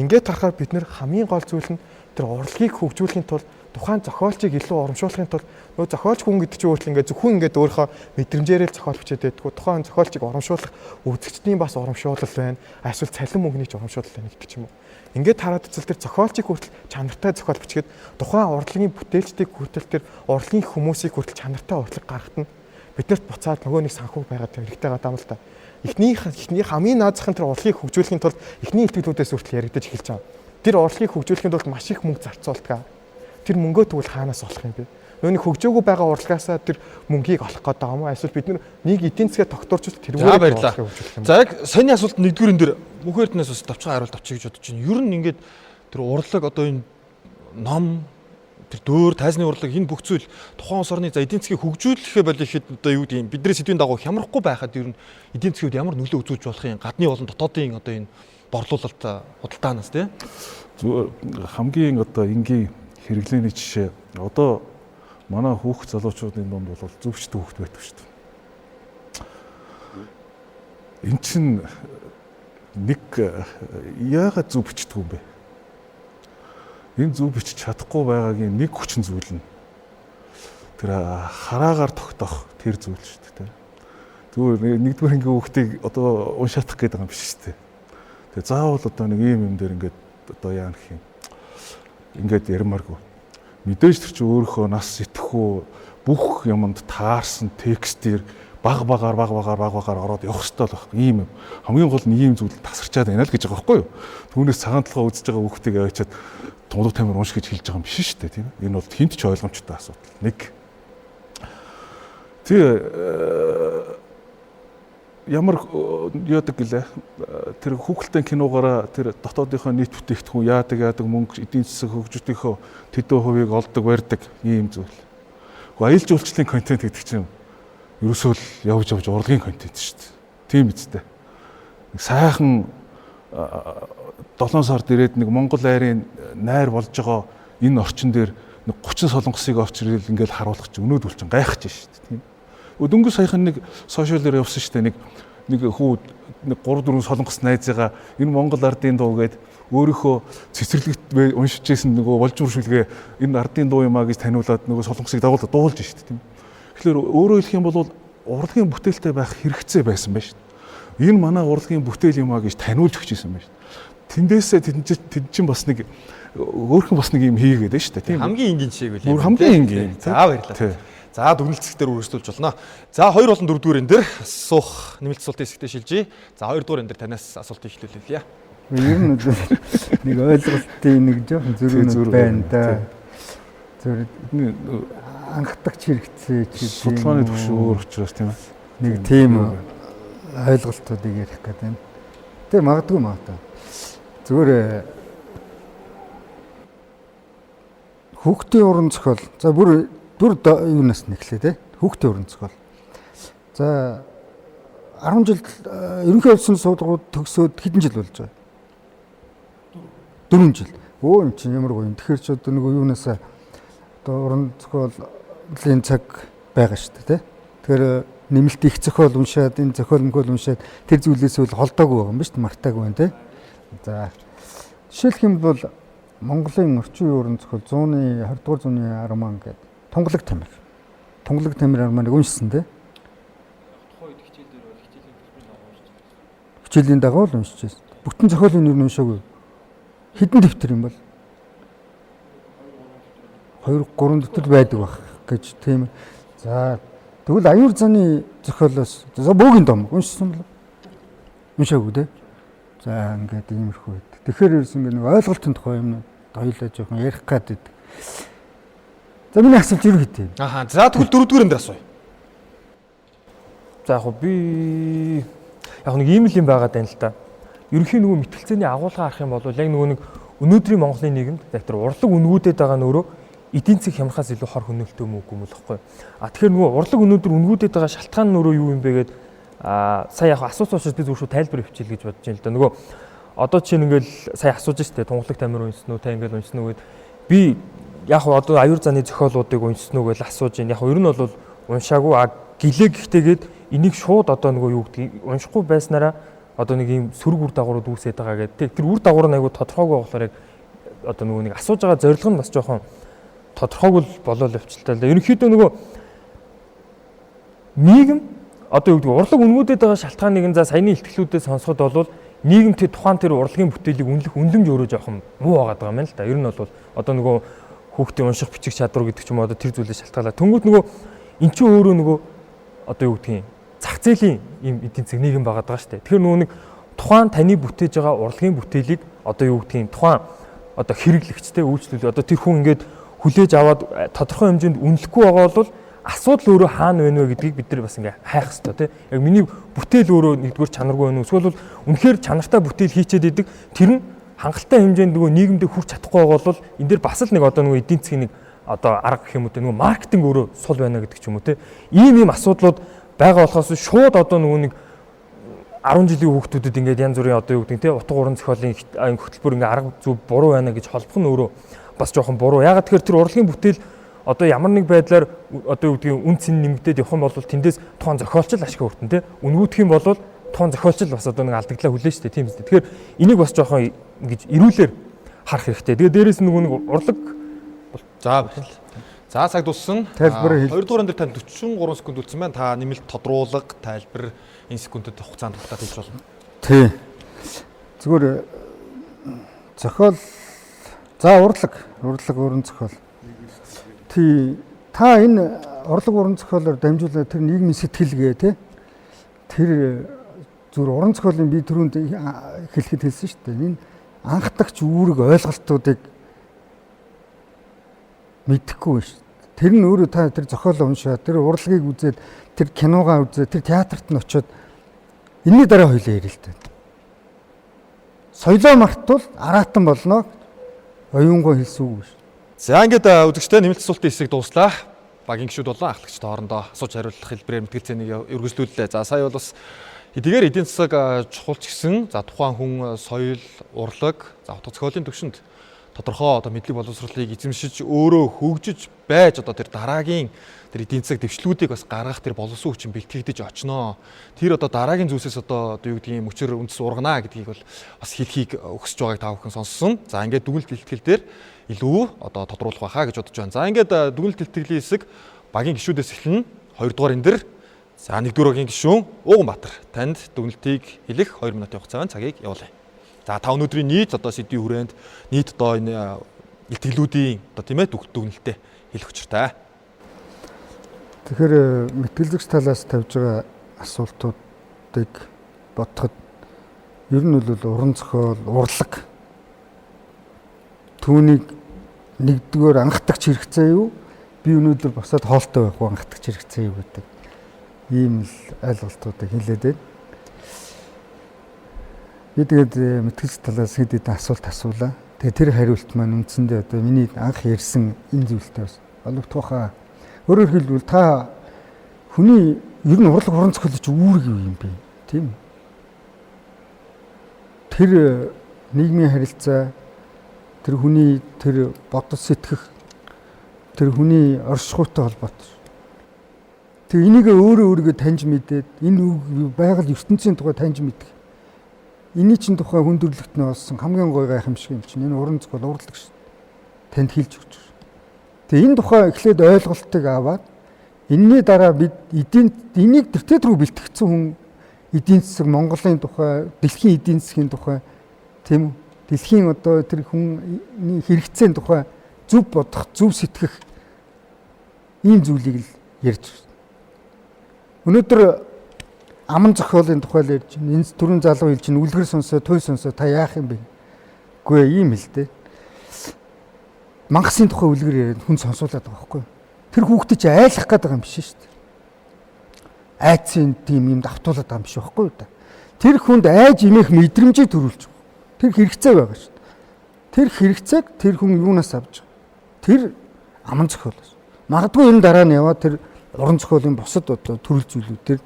Ингээд харахаар бид нэр хамгийн гол зүйл нь тэр урлагийг хөгжүүлэхийн тулд тухайн зохиолчийг илүү урамшуулахын тулд нөө зохиолч хүн гэдэг чинь өөртөө ингээд зөвхөн ингээд өөрийнхөө мэдрэмжээрээ л зохиол бичээд байдгүй тухайн зохиолчийг урамшуулах үзэгчдийн бас урамшуулал байна. Эсвэл цалин мөнгөний ч урамшуулал байна гэдэг ч юм уу. Ингээд хараад үзэл тэр зохиолчийг хүртэл чанартай зохиол бичгээд тухайн урлагийн бүтээлчдийг хүртэл тэр урлагийн хүмүүсийг хүртэл чанартай урлаг гаргахад нь биднэрт буцаад нөгөө нэг санхүү байгаад хэрэгтэй байгаа юм л та. Эхний хамгийн наазахын тэр урлагийг хөгжүүлэхийн тулд эхний илтгэлүүдээс хүртэл яригдаж эхэлж байгаа. Тэр урлагийг хөгжүүлэхийн тулд маш их мөнгө зарцуулдаг. Тэр мөнгөө тэгвэл хаанаас олох юм бэ? Нөөний хөгжөөгөө байгаа урлагаасаа тэр мөнгийг олох гэдэг юм уу? Эсвэл бид нэг эдийн засгээ тогтворч тэрүүгээр баярлалаа. За яг саяны асуулт нэгдүгээр дээр мөхөрднээс бас давчхан хариулт авчих гэж бодож байна. Ер нь ингээд тэр урлаг одоо энэ ном тэр дөөр тайзны урлаг энэ бүх зүйл тухайн улс орны за эдийн засгийг хөгжүүлэхээ болиход одоо юу гэдэг юм бидний сэдвийн дагуу хямрахгүй байхад ер нь эдийн засгууд ямар нөлөө үзүүлж болох юм гадны болон дотоодын одоо энэ борлуулалт худалдаанаас тийм хамгийн одоо энгийн хэрэглээний жишээ одоо манай хүүхд залуучуудын дунд бол зөвчт хүүхд байдаг шүү дээ. Энд чинь нэг яагаад зөв бичдэг юм бэ? Энэ зөв бичиж чадахгүй байгаагийн нэг хүчин зүйл нь тэр хараагаар тогтоох тэр зүйл шүү дээ. Зүгээр нэгдүгээр ангийн хүүхдийг одоо уншаадах гэдэг юм биш шүү дээ. Тэгээ заавал одоо нэг юм дээр ингээд одоо яа гэх юм ингээд ярмааргүй. Мэдээж тэр чинь өөрийнхөө нас сэтгэхүй бүх юмд таарсан текстээр багаар ороод явах хэрэгтэй л байхгүй. Ийм юм. Хамгийн гол нь ийм зүйл тасарчаад байна л гэж байгаа байхгүй юу? Түүнээс цагаан толгой үзэж байгаа хүүхдийг авчиад тунгалаг тамир унш гэж хэлж байгаа юм биш шүү дээ, тийм ээ. Энэ бол хинт ч ойлгомжтой асуудал. Нэг. Ямар яадаг гэлээ тэр хүүхэлдэйн киногаараа тэр дотоодынхоо нийт бүтээгдэхүүн яадаг мөнгө эдийн засаг хөгжөлтийнхөө тэдэн хувийг олдог барьдаг ийм зүйл. Гэхдээ аялал жуулчлалын контент гэдэг чинь ерөөсөө л явж урлагийн контент шүү дээ. Тийм үстэй. Сайхан 7 сард ирээд нэг Монгол айрын найр болж байгаа энэ орчин дээр нэг 30 солонгосыг авчирэл ингээл харуулах чинь өнөөдөр чинь гайхаж шүү дээ. Тийм. Дөнгөж саяхан нэг сошиалээр явсан шүү дээ. Нэг хүү нэг 3-4 солонгос найзыгаа энэ Монгол ардын дуу гээд өөрийнхөө цэцэрлэгт уншиж байсан нөгөө болжуур шүлгээ энэ ардын дуу юмаа гэж таниулаад нөгөө солонгосыг дагуулж шүү дээ. Тийм. Тэгэхээр өөрөөр хэлэх юм бол урлагийн бүтээлтэй байх хэрэгцээ байсан байна шүү дээ. Энэ манай урлагийн бүтээл юмаа гэж таниулж өгч байсан байна шүү дээ. Тэндээсээ тэд чинь бас нэг өөрхөн бас нэг юм хийгээд байна шүү дээ. Тийм. Хамгийн энгийн жишээг үл. Хамгийн энгийн. За баярлалаа. За дүгнэлцэхтэр үргэлжлүүлж болно. За 2 болон 4 дугаар энэ дээр асуух нэмэлт асуултын хэсэгтээ шилжиж. За 2 дугаар энэ дээр танаас асуултыг эхлүүлээ. Ер нь нэг ойлголтын нэг жоохон зөрүүнүүд байна да. Зөв анхдагч хэрэгцээ чи судалгааны төвшин өөр учраас тийм ээ. Нэг тийм ойлголтуудыг ярих гэдэг юм. Тэ магадгүй. Зүгээр хүүхдийн уран зохиол. За бүр юунаас нэхлээ те. Хүүхдийн уран зохиол. За 10 жил ерөнхий улсын судалгууд төгсөөд хэдэн жил болж байгаа? 4 жил. Өө эн чинь ямар гоё юм. Тэгэхээр ч одоо нэг юунаас одоо уран зохиолын цаг байгаа шүү дээ те. Тэгэхээр нэмэлт их зохиол уншаад энэ зохиол уншаад тэр зүйлээс үл холдоогүй байгаа юм ба шүү дээ. Мартаагүй байна те. За жишээлх юм бол Монголын орчин үеийн уран зохиол 100-ны 20 дугаар зууны арман гэдэг Тунгалаг тамир. Тунгалаг тамир арманыг уншсан те. Хичээлийн дагуу л уншиж байсан. Бүтэн зохиолын нэр нь уншаагүй. Хэдэн дэвтэр юм бол 2-3 дэвтэр байдаг баг гэж тийм. За тэгвэл аюур заны зохиолоос за бөөгийн дом уншсан бол уншаагүй те. За ингээд иймэрхүү байдаг. Тэгэхээр ерөөс ингээд нэг ойлголтын тухай юм хоёулаа жоохон ярих гэдэг. За миний асуулт юу гэдэг вэ? Аха. За тэгвэл 4 дугаар энэ дээр асууя. За яг би яг нэг ийм л юм байгаад байна л да. Ерөнхийн нөгөө мэтгэлцээний агуулга харах юм бол яг нөгөө нэг өнөөдрийн Монголын нийгэмд яг тэр урлаг үнгүүдэд байгаа нөрөө эдийн засаг хямрахаас илүү хор хөнөөлтөө юм уу юм болохгүй. Тэгэхээр нөгөө урлаг өнөөдөр үнгүүдэд байгаа шалтгаан нөрөө юу юм бэ гэд сая яг асуусан учраас би зөвхөн тайлбар хөвчил гэж бодож байна л да. Нөгөө одоо чинь ингээл сая асууж штэ тунгалаг тамир уншсан уу та ингээл уншсан уу гэд би яг одоо аюур заны зохиолуудыг уншсан уу гэж асууж байна. Яг ер нь бол уншаагүй гэлээ гэхдээ энийг шууд одоо нөгөө юу гэдгийг уншихгүй байснараа одоо нэг юм сөрөг үр дагаврууд үүсээд байгаа гэдэг. Тэр үр дагавар нь айгүй тодорхойгүй болохоор яг одоо нөгөө нэг асууж байгаа зорилго нь бас жоохон тодорхойгүй болол явчихлаа. Ерөнхийдөө нөгөө нийгэм одоо юу гэдэг урлаг үнгүүдэд байгаа шалтгааныг нь за саяны илтгэлүүдээс сонсоход бол нийгэм тэр тухайн тэр урлагийн бүтээлийг үнэлэмж өөрөө жоохон муу байгаа юм байна л да. Ер нь бол одоо нөгөө хүүхдийн унших бичих чадвар гэдэг ч юм уу одоо тэр зүйлээс шалтгаалаад тэнгууд нөгөө эн чинь өөрөө нөгөө одоо юу гэдгийг зах зээлийн юм эдийн засаг нийгэм байгаад байгаа шүү дээ. Тэгэхээр нөгөө нэг тухайн таны бүтээж байгаа урлагийн бүтээлийг одоо юу гэдгийг тухайн одоо хэрэглэгчтэй үйлчлүүлээ. Одоо тэр хүн ингээд хүлээж аваад тодорхой хэмжээнд үнэлэхгүй байгаа бол асуудал өөрөө хаана байна вэ гэдгийг бид нар бас ингээ хайх хэрэгтэй тийм. Яг миний бүтээл өөрөө нэгдүгээр чанаргүй байна уу? Эсвэл үнэхээр чанартай бүтээл хийчээд идэг тэр нь хангалттай хэмжээнд нөгөө нийгэмдээ хүрч чадахгүй байгаа бол энэ дээр бас л нэг одоо нөгөө эдийн засгийн нэг одоо арга гэх юм уу те нөгөө маркетинг өөрөө сул байна гэдэг ч юм уу те. Ийм асуудлууд байгаа болохоос шууд одоо нөгөө нэг 10 жилийн хүүхдүүдэд ингээд янз бүрийн одоо юу гэдэг те утга уран зохиолын хөтөлбөр ингээ арга зүв буруу байна гэж холбох нь өөрөө бас жоохон буруу. Ягаад тэгэхээр тэр урлагийн бүтээл одоо ямар нэг байдлаар одоо юу гэдгийг үн цэн нэмэгдээд явах юм бол тэндээс тухайн зохиолч л ашиг хүртэн те. Үнгүүтх юм бол тухайн зохиолч л бас одоо нэг алдагдлаа хүлээн штэ тийм үстэй. Тэгэхээр энийг бас жоохон ингэж эрүүлэр харах хэрэгтэй. Тэгээ дээрээс нөгөө нэг урлаг за баярлалаа. За цаг дуссан. 2 дугаар дээр танд 43 секунд үлдсэн байна. Та нэмэлт тодруулга, тайлбар энэ секундэд хугацаанд тулаад хэлж болно. Тий. Зүгээр зохиол за урлаг уран зохиол. Тий. Та энэ орлого уран зохиолоор дамжуулаад тэр нийгмийн сэтгэлгээ тий тэр зүгээр уран зохиолын би түрүүнд хэлэхэд хэлсэн шүү дээ. Энэ анхдагч үүрэг ойлголтуудыг мэдэхгүй шүү. Тэр нь өөрөө та тэр зохиол уншаад тэр урлагийг үзээд тэр киногаа үзээд тэр театрт нь очиод энэний дараа хоёлаа ярил л дээ. Соёлоо мартвал араатан болно. Оюунгой хэлсэн үг шүү. За ингээд үзэгчтэй нэмэлт асуултын хэсэг дууслаа. Багийн гишүүд болон ахлагчид хоорондоо асууж хариулах хэлбэрээр мэтгэлцээнийг үргэлжлүүллээ. За сая бол бас эдгээр эдийн засаг чухалч гэсэн за тухайн хүн соёл, урлаг, за утга зохиолын төвшөнд тодорхой одоо мэдлэг боловсролыг эзэмшиж өөрөө хөгжиж байж одоо тэр дараагийн тэр эдийн засаг дэвшлүүдийг бас гаргах тэр боловсон хүчин бэлтгэгдэж очноо. Тэр одоо дараагийн зүйлсээс одоо юу гэдгийг мөчөр үндэс ургана гэдгийг бол бас хэлхийг өгсөж байгааг та бүхэн сонссон. За ингээд дүгнэлт бэлтгэл дээр илүү одоо тодруулах байхаа гэж бодож байна. За ингээд дүгнэлт бэлтгэлийн хэсэг багийн гишүүдээс эхэлнэ. 2 дугаар энэ дэр за 1-р багийн гишүүн Ууганбаатар танд дүгнэлтийг хэлэх 2 минутын хугацаанд цагийг явуулъя. За та өнөөдрийн нийт одоо сэдвийн хүрээнд нийт одоо энэ илтгэлүүдийн одоо тийм ээ дүгнэлтээ хэлэх учиртай. Тэгэхээр мэтгэлзэгч талаас тавьж байгаа асуултуудыг бодоход ер нь бол уран зохиол, урлаг түүнийг нэгдүгээр анхдагч хэрэгцээ юу? Би өнөөдөр босоод хоолтой байх уу анхдагч хэрэгцээ юу гэдэг ийм л ойлголтуудыг хэлээд байна. Би тэгээд мэтгэлзэгч талаас хэд хэдэн асуулт асуулаа. Тэгээд тэр хариулт маань үндсэндээ одоо миний анх ярьсан энэ зүйлтэй бас олбогдох хаа. Өөрөөр хэлбэл та хүний ер нь урлаг уран зохиолч үүрэг юу юм бэ? Тийм үү? Тэр нийгмийн харилцаа, тэр хүний тэр бодол сэтгэх, тэр хүний оршихуйтай холбоотой. Тэг энийг өөрөө таньж мэдээд энэ байгаль ертөнцийн тухай таньж мэдэх. Эний чинь тухай хүндрэлтний болсон хамгийн гоё гайхамшиг юм чинь энэ уран зохиол урлаг шүү. Танд хэлж өгч. Тэгээ энэ тухай эхлээд ойлголтыг аваад энэний дараа бид энийг тэр рүү бэлтгэсэн хүн эдийн засаг Монголын тухай, дэлхийн эдийн засгийн тухай тийм үү? Дэлхийн одоо тэр хүний хэрэгцээний тухай зөв бодох, зөв сэтгэх ийм зүйлийг л ярьж байна. Өнөөдөр аман зохиолын тухай л ярьж байна. Энэ түрүүн залуу хэлж байна. Үлгэр сонсоо, туй сонсоо та яах юм бэ? Үгүй ээ, ийм л дээ. Мангасын тухай үлгэр яриад хүн сонсуулаад байгаа байхгүй юу? Тэр хүүхдэд чи айлах гээд байгаа юм биш шүү дээ. Айцын тийм юм давтуулаад байгаа юм биш байхгүй юу та? Тэр хүнд айж имэх мэдрэмжийг төрүүлж байгаа. Тэр хэрэгцээ байгаа шүү дээ. Тэр хэрэгцээг тэр хүн юунаас авч байгаа? Тэр аман зохиолоос. Магадгүй энэ дараа нь яваад тэр уран зохиолын бусад одоо төрөл зүйлүүд тэр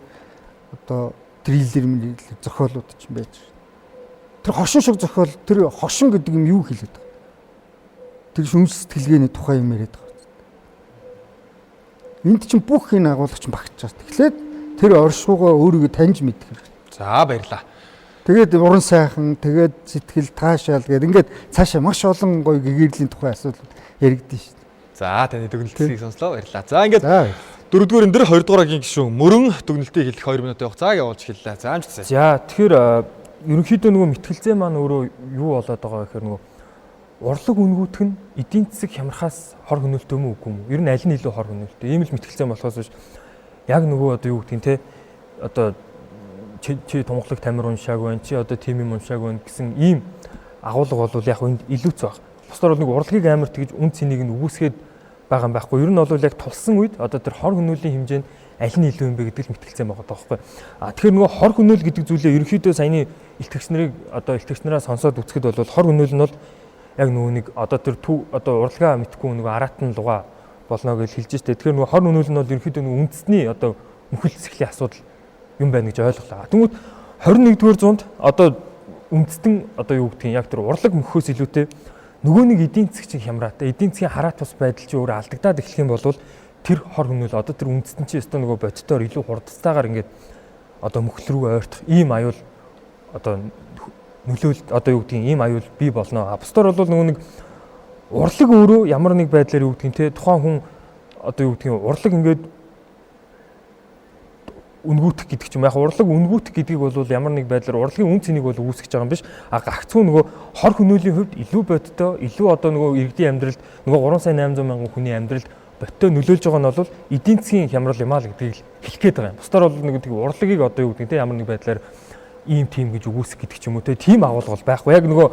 одоо триллер зохиолууд ч байж. Тэр хошин шиг зохиол, тэр хошин гэдэг юм юу хэлээд байгаа? Тэр шүнс сэтгэлгээний тухай юм яриад байгаа. Энд чинь бүх энэ агуулгач багтчихсан. Тэгэхээр тэр оршихуйгаа өөрийгөө таньж мэдэх хэрэгтэй. За баярлаа. Тэгээд уран сайхан, тэгээд сэтгэл таашаал гэдэг ингээд цаашаа маш олон гоё гэгэрлийн тухай асуудал яригдэн шүү дээ. За таны дүгнэлтийг сонслоо баярлаа. За ингээд 4-р энэ дэр 2-р гишүүн мөрөн дүгнэлтийг хэлэх 2 минутын хугацааг явуулж хэллээ. За амжилт. За тэгэхээр ерөнхийдөө нөгөө мэтгэлцээ маань өөрөө юу болоод байгаа гэхээр нөгөө урлаг үнгүүтг нь эдийн засаг хямрахаас хор хөнөөлтөө мүү үгүй мүү? Ер нь аль нь илүү хор хөнөөлтөө? Ийм л мэтгэлцээ болохоос биш. Яг нөгөө одоо юу гэдгийг те одоо чи тунгалаг тамир уншааг байна, чи одоо тийм юм уншааг байна гэсэн ийм агуулга бол яг энд илүүц баг. Бусдаар бол нэг урлагийг амар тэгж үн цэнийг нь үгүйсгээд байгаа юм байхгүй. Ер нь бол яг тулсан үед одоо тэр хор хөнөөлийн хэмжээ нь аль нь илүү юм бэ гэдэг л мэтгэлцээ байгаа байхгүй. Тэгэхээр нөгөө хор хөнөөл гэдэг зүйлээ ерөнхийдөө саяны илтгэгч нарыг одоо илтгэгч нараа сонсоод үзэхэд бол хор хөнөөл нь бол яг нөгөө нэг одоо тэр одоо урлагаа мэдхгүй нөгөө араатан луга болно гэж хэлж штэ. Тэгэхээр нөгөө хор хөнөөл нь бол ерөнхийдөө нөгөө үндэсний одоо мөхөл цэцглийн асуудал юм байна гэж ойлголоо. Тэгмүүд 21-р зуунд одоо үндэстэн одоо юу гэдгийг яг тэр урлаг мөхөөс илүүтэй нөгөө нэг эдийн засгийн хямраатай эдийн засгийн хараат тус байдал чи өөрөө алдагдаад эхлэх юм бол тэр хор хөнөөл одоо тэр үндэстэн чи өстө нөгөө бодитоор илүү хурдцаагаар ингээд одоо мөхөл рүү ойртох ийм аюул одоо нөлөөлөлт одоо юу гэдгийг ийм аюул бий болно. Бусдаар бол нөгөө нэг урлаг өөрөө ямар нэг байдлаар юу гэдгийг те тухайн хүн одоо юу гэдгийг урлаг ингээд үнгүүтэх гэдэг ч юм яг урлаг үнгүүтэх гэдгийг бол ямар нэг байдлаар урлагийн үн цэнийг бол үүсгэж байгаа юм биш. Гагцгүй нөгөө хор хөнөөлийн хувьд илүү бодтой, илүү одоо нөгөө иргэдийн амьдралд нөгөө 3 сая 800 мянган хүний амьдралд боттой нөлөөлж байгаа нь бол эдийн засгийн хямрал юм аа л гэдгийг хэлэх гээд байгаа юм. Бусдаар бол нэг тийм урлагийг одоо юу гэдэг те ямар нэг байдлаар ийм тийм гэж үгүйсэх гэдэг ч юм уу те тийм агуулга бол байхгүй. Яг нөгөө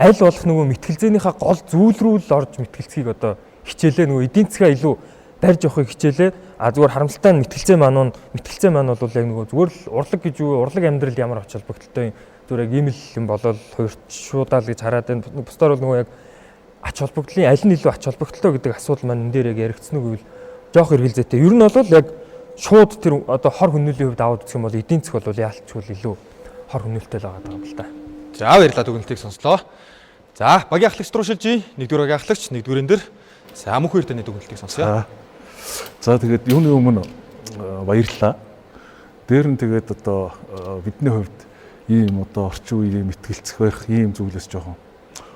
аль болох нөгөө мэтгэлзээнийхээ гол зүйл рүү л орж мэтгэлцгийг одоо хичээлээ нөгөө эдийн засгаа илүү барьж явахыг хичээлээ. Зүгээр харамсалтай нь мэтгэлцээ маань бол яг нөгөө зүгээр л урлаг гэж юу, урлаг амьдрал ямар ач холбогдолтой зүгээр яг ийм л юм болол хоёрт шуудаал гэж хараад байна. Бусдаар бол нөгөө яг ач холбогдлын аль нь илүү ач холбогдолтой гэдэг асуудал маань энэ дээр яг яригдсан үг гэвэл жоох эргэлзээтэй. Ер нь бол яг шууд тэр одоо хор хөнөөлийн хувьд аваад үзэх юм бол эдийн засаг бол яалтчгүй илүү хор хөнөөлтэй л байгаа юм л да. За баярлалаа дүгнэлтийг сонслоо. За багийн ахлагч руу шилжиж, нэгдүгээр багийн ахлагч нэгдүгээрэн дээр сайн мөнх хоёр таны дүгнэлтийг сонсъё. За тэгээд юуны өмнө баярлалаа. Дээр нь тэгээд одоо бидний хувьд ийм одоо орчин үеийн мэтгэлцэх байх ийм зүйлээс жоохон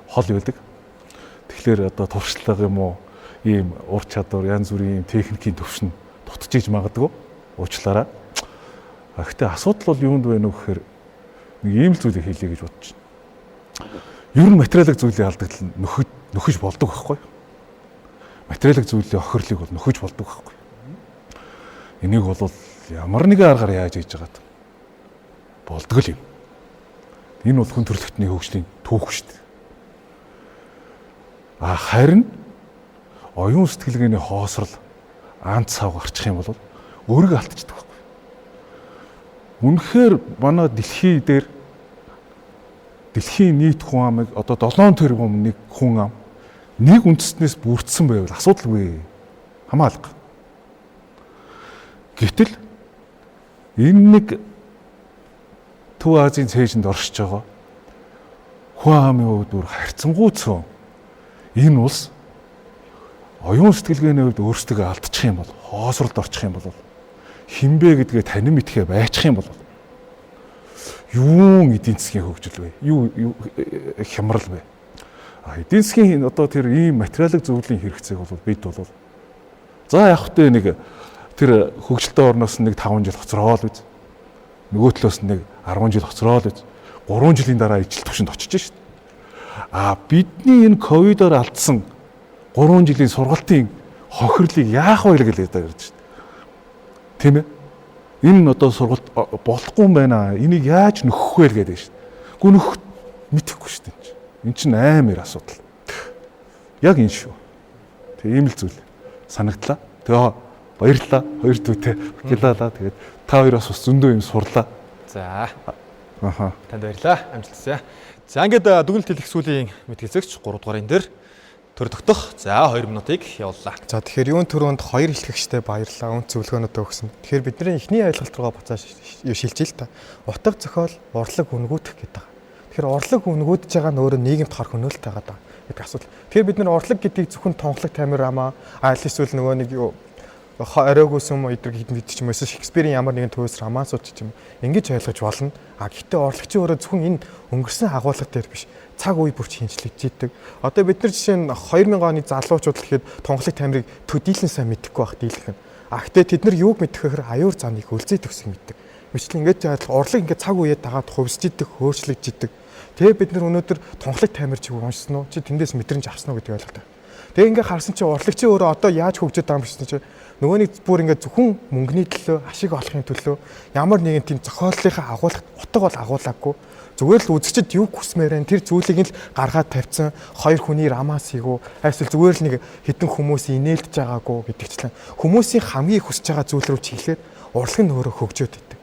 хол байдаг. Тэгэхээр одоо туршлага юм уу ийм ур чадвар янз бүрийн техникийн төвшин дутчихж магадгүй уучлаарай. Гэхдээ асуудал бол юунд байна вэ гэхээр нэг ийм л зүйлийг хийлээ гэж бодож байна. Ер нь материалын зүйлийн алдагдал нөхөж болдог байхгүй. Материалын зүйлийн охирлыг бол нөхөж болдог байхгүй. Энийг бол ямар нэгэн аргаар яаж хийж байгаад болдог л юм. Энэ бол хүн төрөлхтний хөгжлийн түүх шүү дээ. Харин оюун сэтгэлгээний хоосрол анц цав гарчих юм бол өөрийгөө алдчихдаг байхгүй. Үнэхээр манай дэлхийн нийт хүн амыг одоо 7 тэрбум нэг хүн ам нэг үндэснээс бүрдсэн байвал асуудалгүй хамаалга. Гэтэл энэ нэг Төв Азийн цээжинд оршиж байгаа хүн амын хувьд бүр харьцангуй цөөн энэ улс оюун сэтгэлгээний хувьд өөрсдөө алдчих юм бол хоосролд орчих юм бол хинбэ гэдгээ танин мэдхээ байчих юм бол юун эдийн засгийн хөгжил вэ? Юу хямрал вэ? Эдийн засгийн одоо тэр ийм материалын зөвлөлийн хэрэгцээг бол бид бол за яг хөтэ нэг тэр хөгжилтэй орноос нэг 5 жил хоцроо л үз. Нөгөө талаас нэг 10 жил хоцроо л үз. 3 жилийн дараа ижил төвшөнд очиж шít. Бидний энэ ковидоор алдсан 3 жилийн сургалтын хохирлыг яах вэ гэж ярьж шít. Тийм ээ? Энэ одоо сургалт болохгүй юм байна. Энийг яаж нөхөх вэ гэдэг шít. Гүн нөх мэдэхгүй шít. Энд чинь амар асуудал. Яг энэ шүү. Тэг ийм л зүйл санагдлаа. Тэгээ баярлалаа. Хоёр дүүтэй гялалаа. Тэгээд та хоёроос бас зөндөө юм сурлаа. За. Танд баярлалаа. Амжилтсаа. За ингээд дүгнэлт хэлэх сүүлийн мэдгэлцэгч 3 дугаар энэ дээр төр тогтох. За 2 минутыг явууллаа. За тэгэхээр юун төрөнд хоёр хэлхэгчтэй баярлалаа. Үн зөвлөгөөнөд өгсөн. Тэгэхээр бидний эхний ойлголт руугаа буцааж шилжиж л та. Утга зохиол, урлаг үнгүүтэх гэдэг. Тэгэхээр урлаг үнгүүдж байгаа нь өөрөө нийгэмд хор хөнөөлт байгаа гэдэг асуудал. Тэгэхээр бид нар урлаг гэдгийг зөвхөн тонхлог тамир амаа аль эсвэл нөгөө нэг оройгүйс юм эдгээр хэд ч юм уу Шекспирийн ямар нэгэн төвөөс романсууд ч юм ингэж ойлгож болно. Гэхдээ урлагчийн өөрөө зөвхөн энэ өнгөрсөн агуулга дээр биш цаг үе бүр шинжлэж идэг. Одоо бид нар жишээ нь 2000 оны залуучууд л ихэд тонхлог тамирыг төдийлэн сайн мэдэхгүй байх дийлэх нь. Гэхдээ тэд нар юуг мэдхэхээр аюур замыг үлзий төгсөг мэддэг. Бичлэн ингэж урлаг ингэ цаг үеэ дагаад хувьсж идэг, хөөрчлөгж идэг. Тэгээ бид нар өнөөдөр тонхлог тамир чиг уншсан уу? Чи тэндээс мэдрэмж авсан уу гэдэг ойлголтой. Тэгээ ингээ харсан чи урлагчийн өөрөө одоо яаж хөгжиж байгаа юм гэсэн чи нөгөөний бүр ингээ зөвхөн мөнгөний төлөө, ашиг олохын төлөө ямар нэгэн тийм зохиоллынхаа агуулга утга бол агуулаагүй. Зүгээр л үзэгчд юу хүсмээр энэ тэр зүйлийг л гаргаад тавьсан. Хоёр хүний романс хийгүү. Эсвэл зүгээр л нэг хідэн хүмүүс инээлдэж байгаагүй гэдэгчлэн хүмүүсийн хамгийн хүсэж байгаа зүйл рүү чиглээд урлаг нь өөрөө хөгжөөд идэг.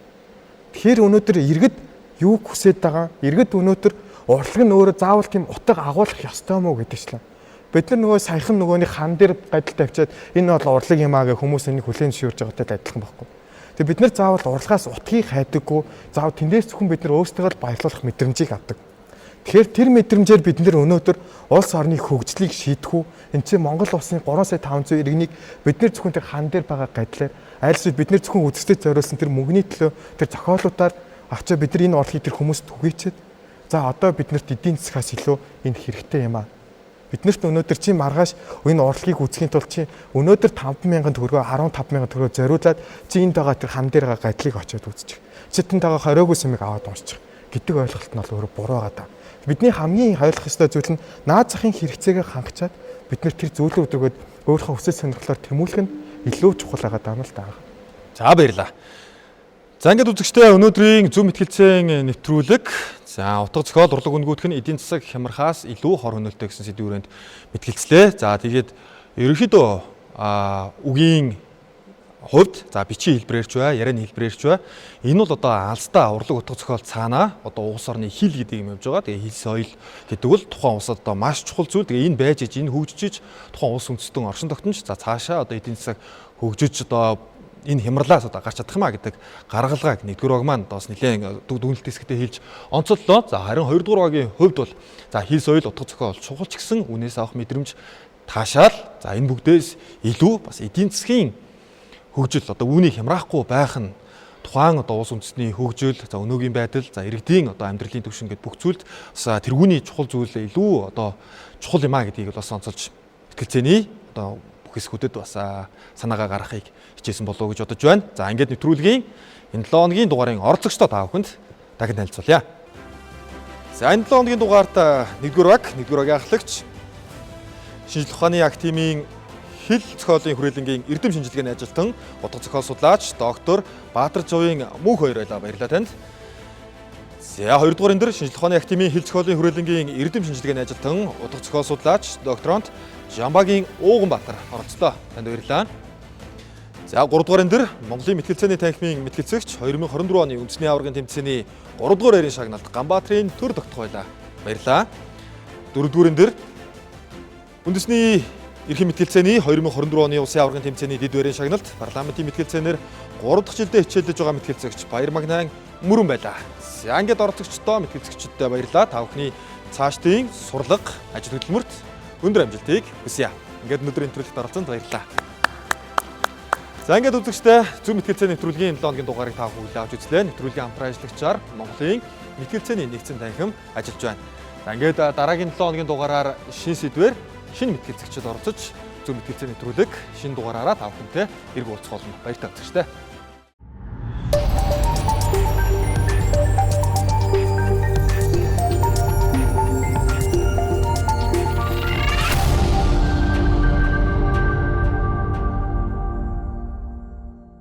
Тэгэхээр өнөөдөр иргэд юу хүсэж байгаа? Иргэд өнөөдөр урлаг нь өөрөө заавал тийм утга агуулах ёстой мó гэдэгчлэн. Бид нар нөгөө саяхан нөгөөний хан дээр гадал тавьчаад энэ бол урлаг юм аа гэх хүмүүс энийг хүлээн зөвшөөрж байгаатай адилхан байхгүй. Тэгээ бид нар заавал урлагаас утгыг хайдаггүй. Заавал тэндээс зөвхөн бид нар өөрсдөө л баярлуулах мэдрэмжийг авдаг. Тэгэхээр тэр мэдрэмжээр бид нар өнөөдөр улс орны хөгжлийг шийдэх үү? Энд чинь Монгол улсын 3,500,000 иргэнийг бид нар зөвхөн тэр хан дээр байгаа гадлаар айлсууд бид нар зөвхөн үзэгчдэд зориулсан тэр мөнгөний төлөө тэр зохиолуудаар авчаа бид нар энэ урлагийг тэр хүмүүст түгээчээд за одоо биднэрт эдийн засгаас илүү энэ хэрэгтэй юм аа. Биднэрт өнөөдөр чи маргааш энэ урлагийг үзэхийн тулд чи өнөөдөр 5,000 төгрөгөө 15,000 төгрөгөөр зориулаад чи энд байгаа тэр хан дээр байгаа гадлыг очиод үзчих. Чи тэнд байгаа хоройгүй сумыг аваад уншчих гэдэг ойлголт нь бол өөрөө буруу байгаа даа. Бидний хамгийн ойлгох ёстой зүйл нь наад захын хэрэгцээгээ хангачаад бид нэр тэр зүйлүүд өгөөд өөрийнхөө хүсэл сонирхлоор тэмүүлэх нь илүү чухал байгаа даа л даа. За баярлалаа. За ингээд үзэгчдээ өнөөдрийн зөв мэтгэлцээний нэвтрүүлэг за утга зохиол урлаг үнгүүтх нь эдийн засаг хямрахаас илүү хор хөнөөлтэй гэсэн сэдвүүрэнд мэтгэлцлээ. За тэгээд ерөнхийдөө үгийн хувьд за бичгийн хэлбэрээрч бай, ярианы хэлбэрээрч бай. Энэ бол одоо алсдаа урлаг утга зохиол цаанаа одоо улс орны хил гэдэг юм явж байгаа. Тэгээ хил соёл гэдэг бол тухайн улсад одоо маш чухал зүйл. Тэгээ энэ байж иж, энэ хөгжиж иж тухайн улс үндэстэн оршин тогтнож за цаашаа одоо эдийн засаг хөгжиж одоо энэ хямралаас одоо гарч чадах маа гэдэг гаргалгааг нэгдүгээр баг маань бас нэлээд дүгнэлт хэсэгтээ хэлж онцоллоо. За харин хоёрдугаар багийн хувьд бол за хил соёл утга зохиол чухал ч гэсэн үнээс авах мэдрэмж таашаал за энэ бүгдээс илүү бас эдийн засгийн хөгжил одоо үүнийг хямраахгүй байх нь тухайн одоо улс үндэстний хөгжил за өнөөгийн байдал за иргэдийн одоо амьдралын түвшин гэдэг бүх зүйлд бас тэргүүний чухал зүйлээ илүү одоо чухал юм а гэдгийг бас онцолж мэтгэлцээний одоо бүх хэсгүүдэд бас санаагаа гаргахыг хичээсэн болов уу гэж бодож байна. За ингээд нэвтрүүлгийн энэ 7 хоногийн дугаарын оролцогчдоо та бүхэнд дахин танилцуулъя. За энэ 7 хоногийн дугаарт нэгдүгээр багийн ахлагч шинжлэх ухааны академийн хил зохиолын хүрээлэнгийн эрдэм шинжилгээний ажилтан утга зохиол судлаач доктор Баатар Жовын мөнх хоёр байлаа. Баярлалаа танд. За хоёрдугаар энэ шинжлэх ухааны академийн хил зохиолын хүрээлэнгийн эрдэм шинжилгээний ажилтан утга зохиол судлаач докторант Жамбагийн Ууган Баатар оролцлоо. Танд баярлалаа. За 3 дугаар энэ Монголын мэтгэлцээний танхимын мэтгэлцэгч 2024 оны үндэсний аваргын тэмцээний 3 дугаар байрын шагналт Ганбаатарын төр тогтох байлаа. Баярлалаа. 4 дугаар энэ үндэсний эрхэм мэтгэлцээний 2024 оны улсын аваргын тэмцээний дэд байрын шагналт парламентын мэтгэлцээнээр 3 дахь жилдээ хичээлдэж байгаа мэтгэлцэгч Баяр Магнаан Мөрөн байлаа. За ингээд оролцогчдоо мэтгэлцэгчдтэй баярлалаа. Та бүхний цаашдын сурлага, ажил хөдөлмөрт өндөр амжилтыг хүсье. Ингээд өнөөдрийн нэвтрүүлэгт оролцсонд баярлалаа. За ингээд үзэгчдээ зөв мэтгэлцээний нэвтрүүлгийн 7 хоногийн дугаарыг та бүхэн авч үзлээ. Нэвтрүүлгийн хамтран ажиллагчаар Монголын мэтгэлцээний нэгдсэн танхим ажиллаж байна. За ингээд дараагийн 7 хоногийн дугаараар шин сэдвээр шинэ мэтгэлцэгчид оролцож зөв мэтгэлцээний нэвтрүүлэг шинэ дугаараараа та бүхэнтэй эрг уулзах болно. Баяр та үзэгчдээ.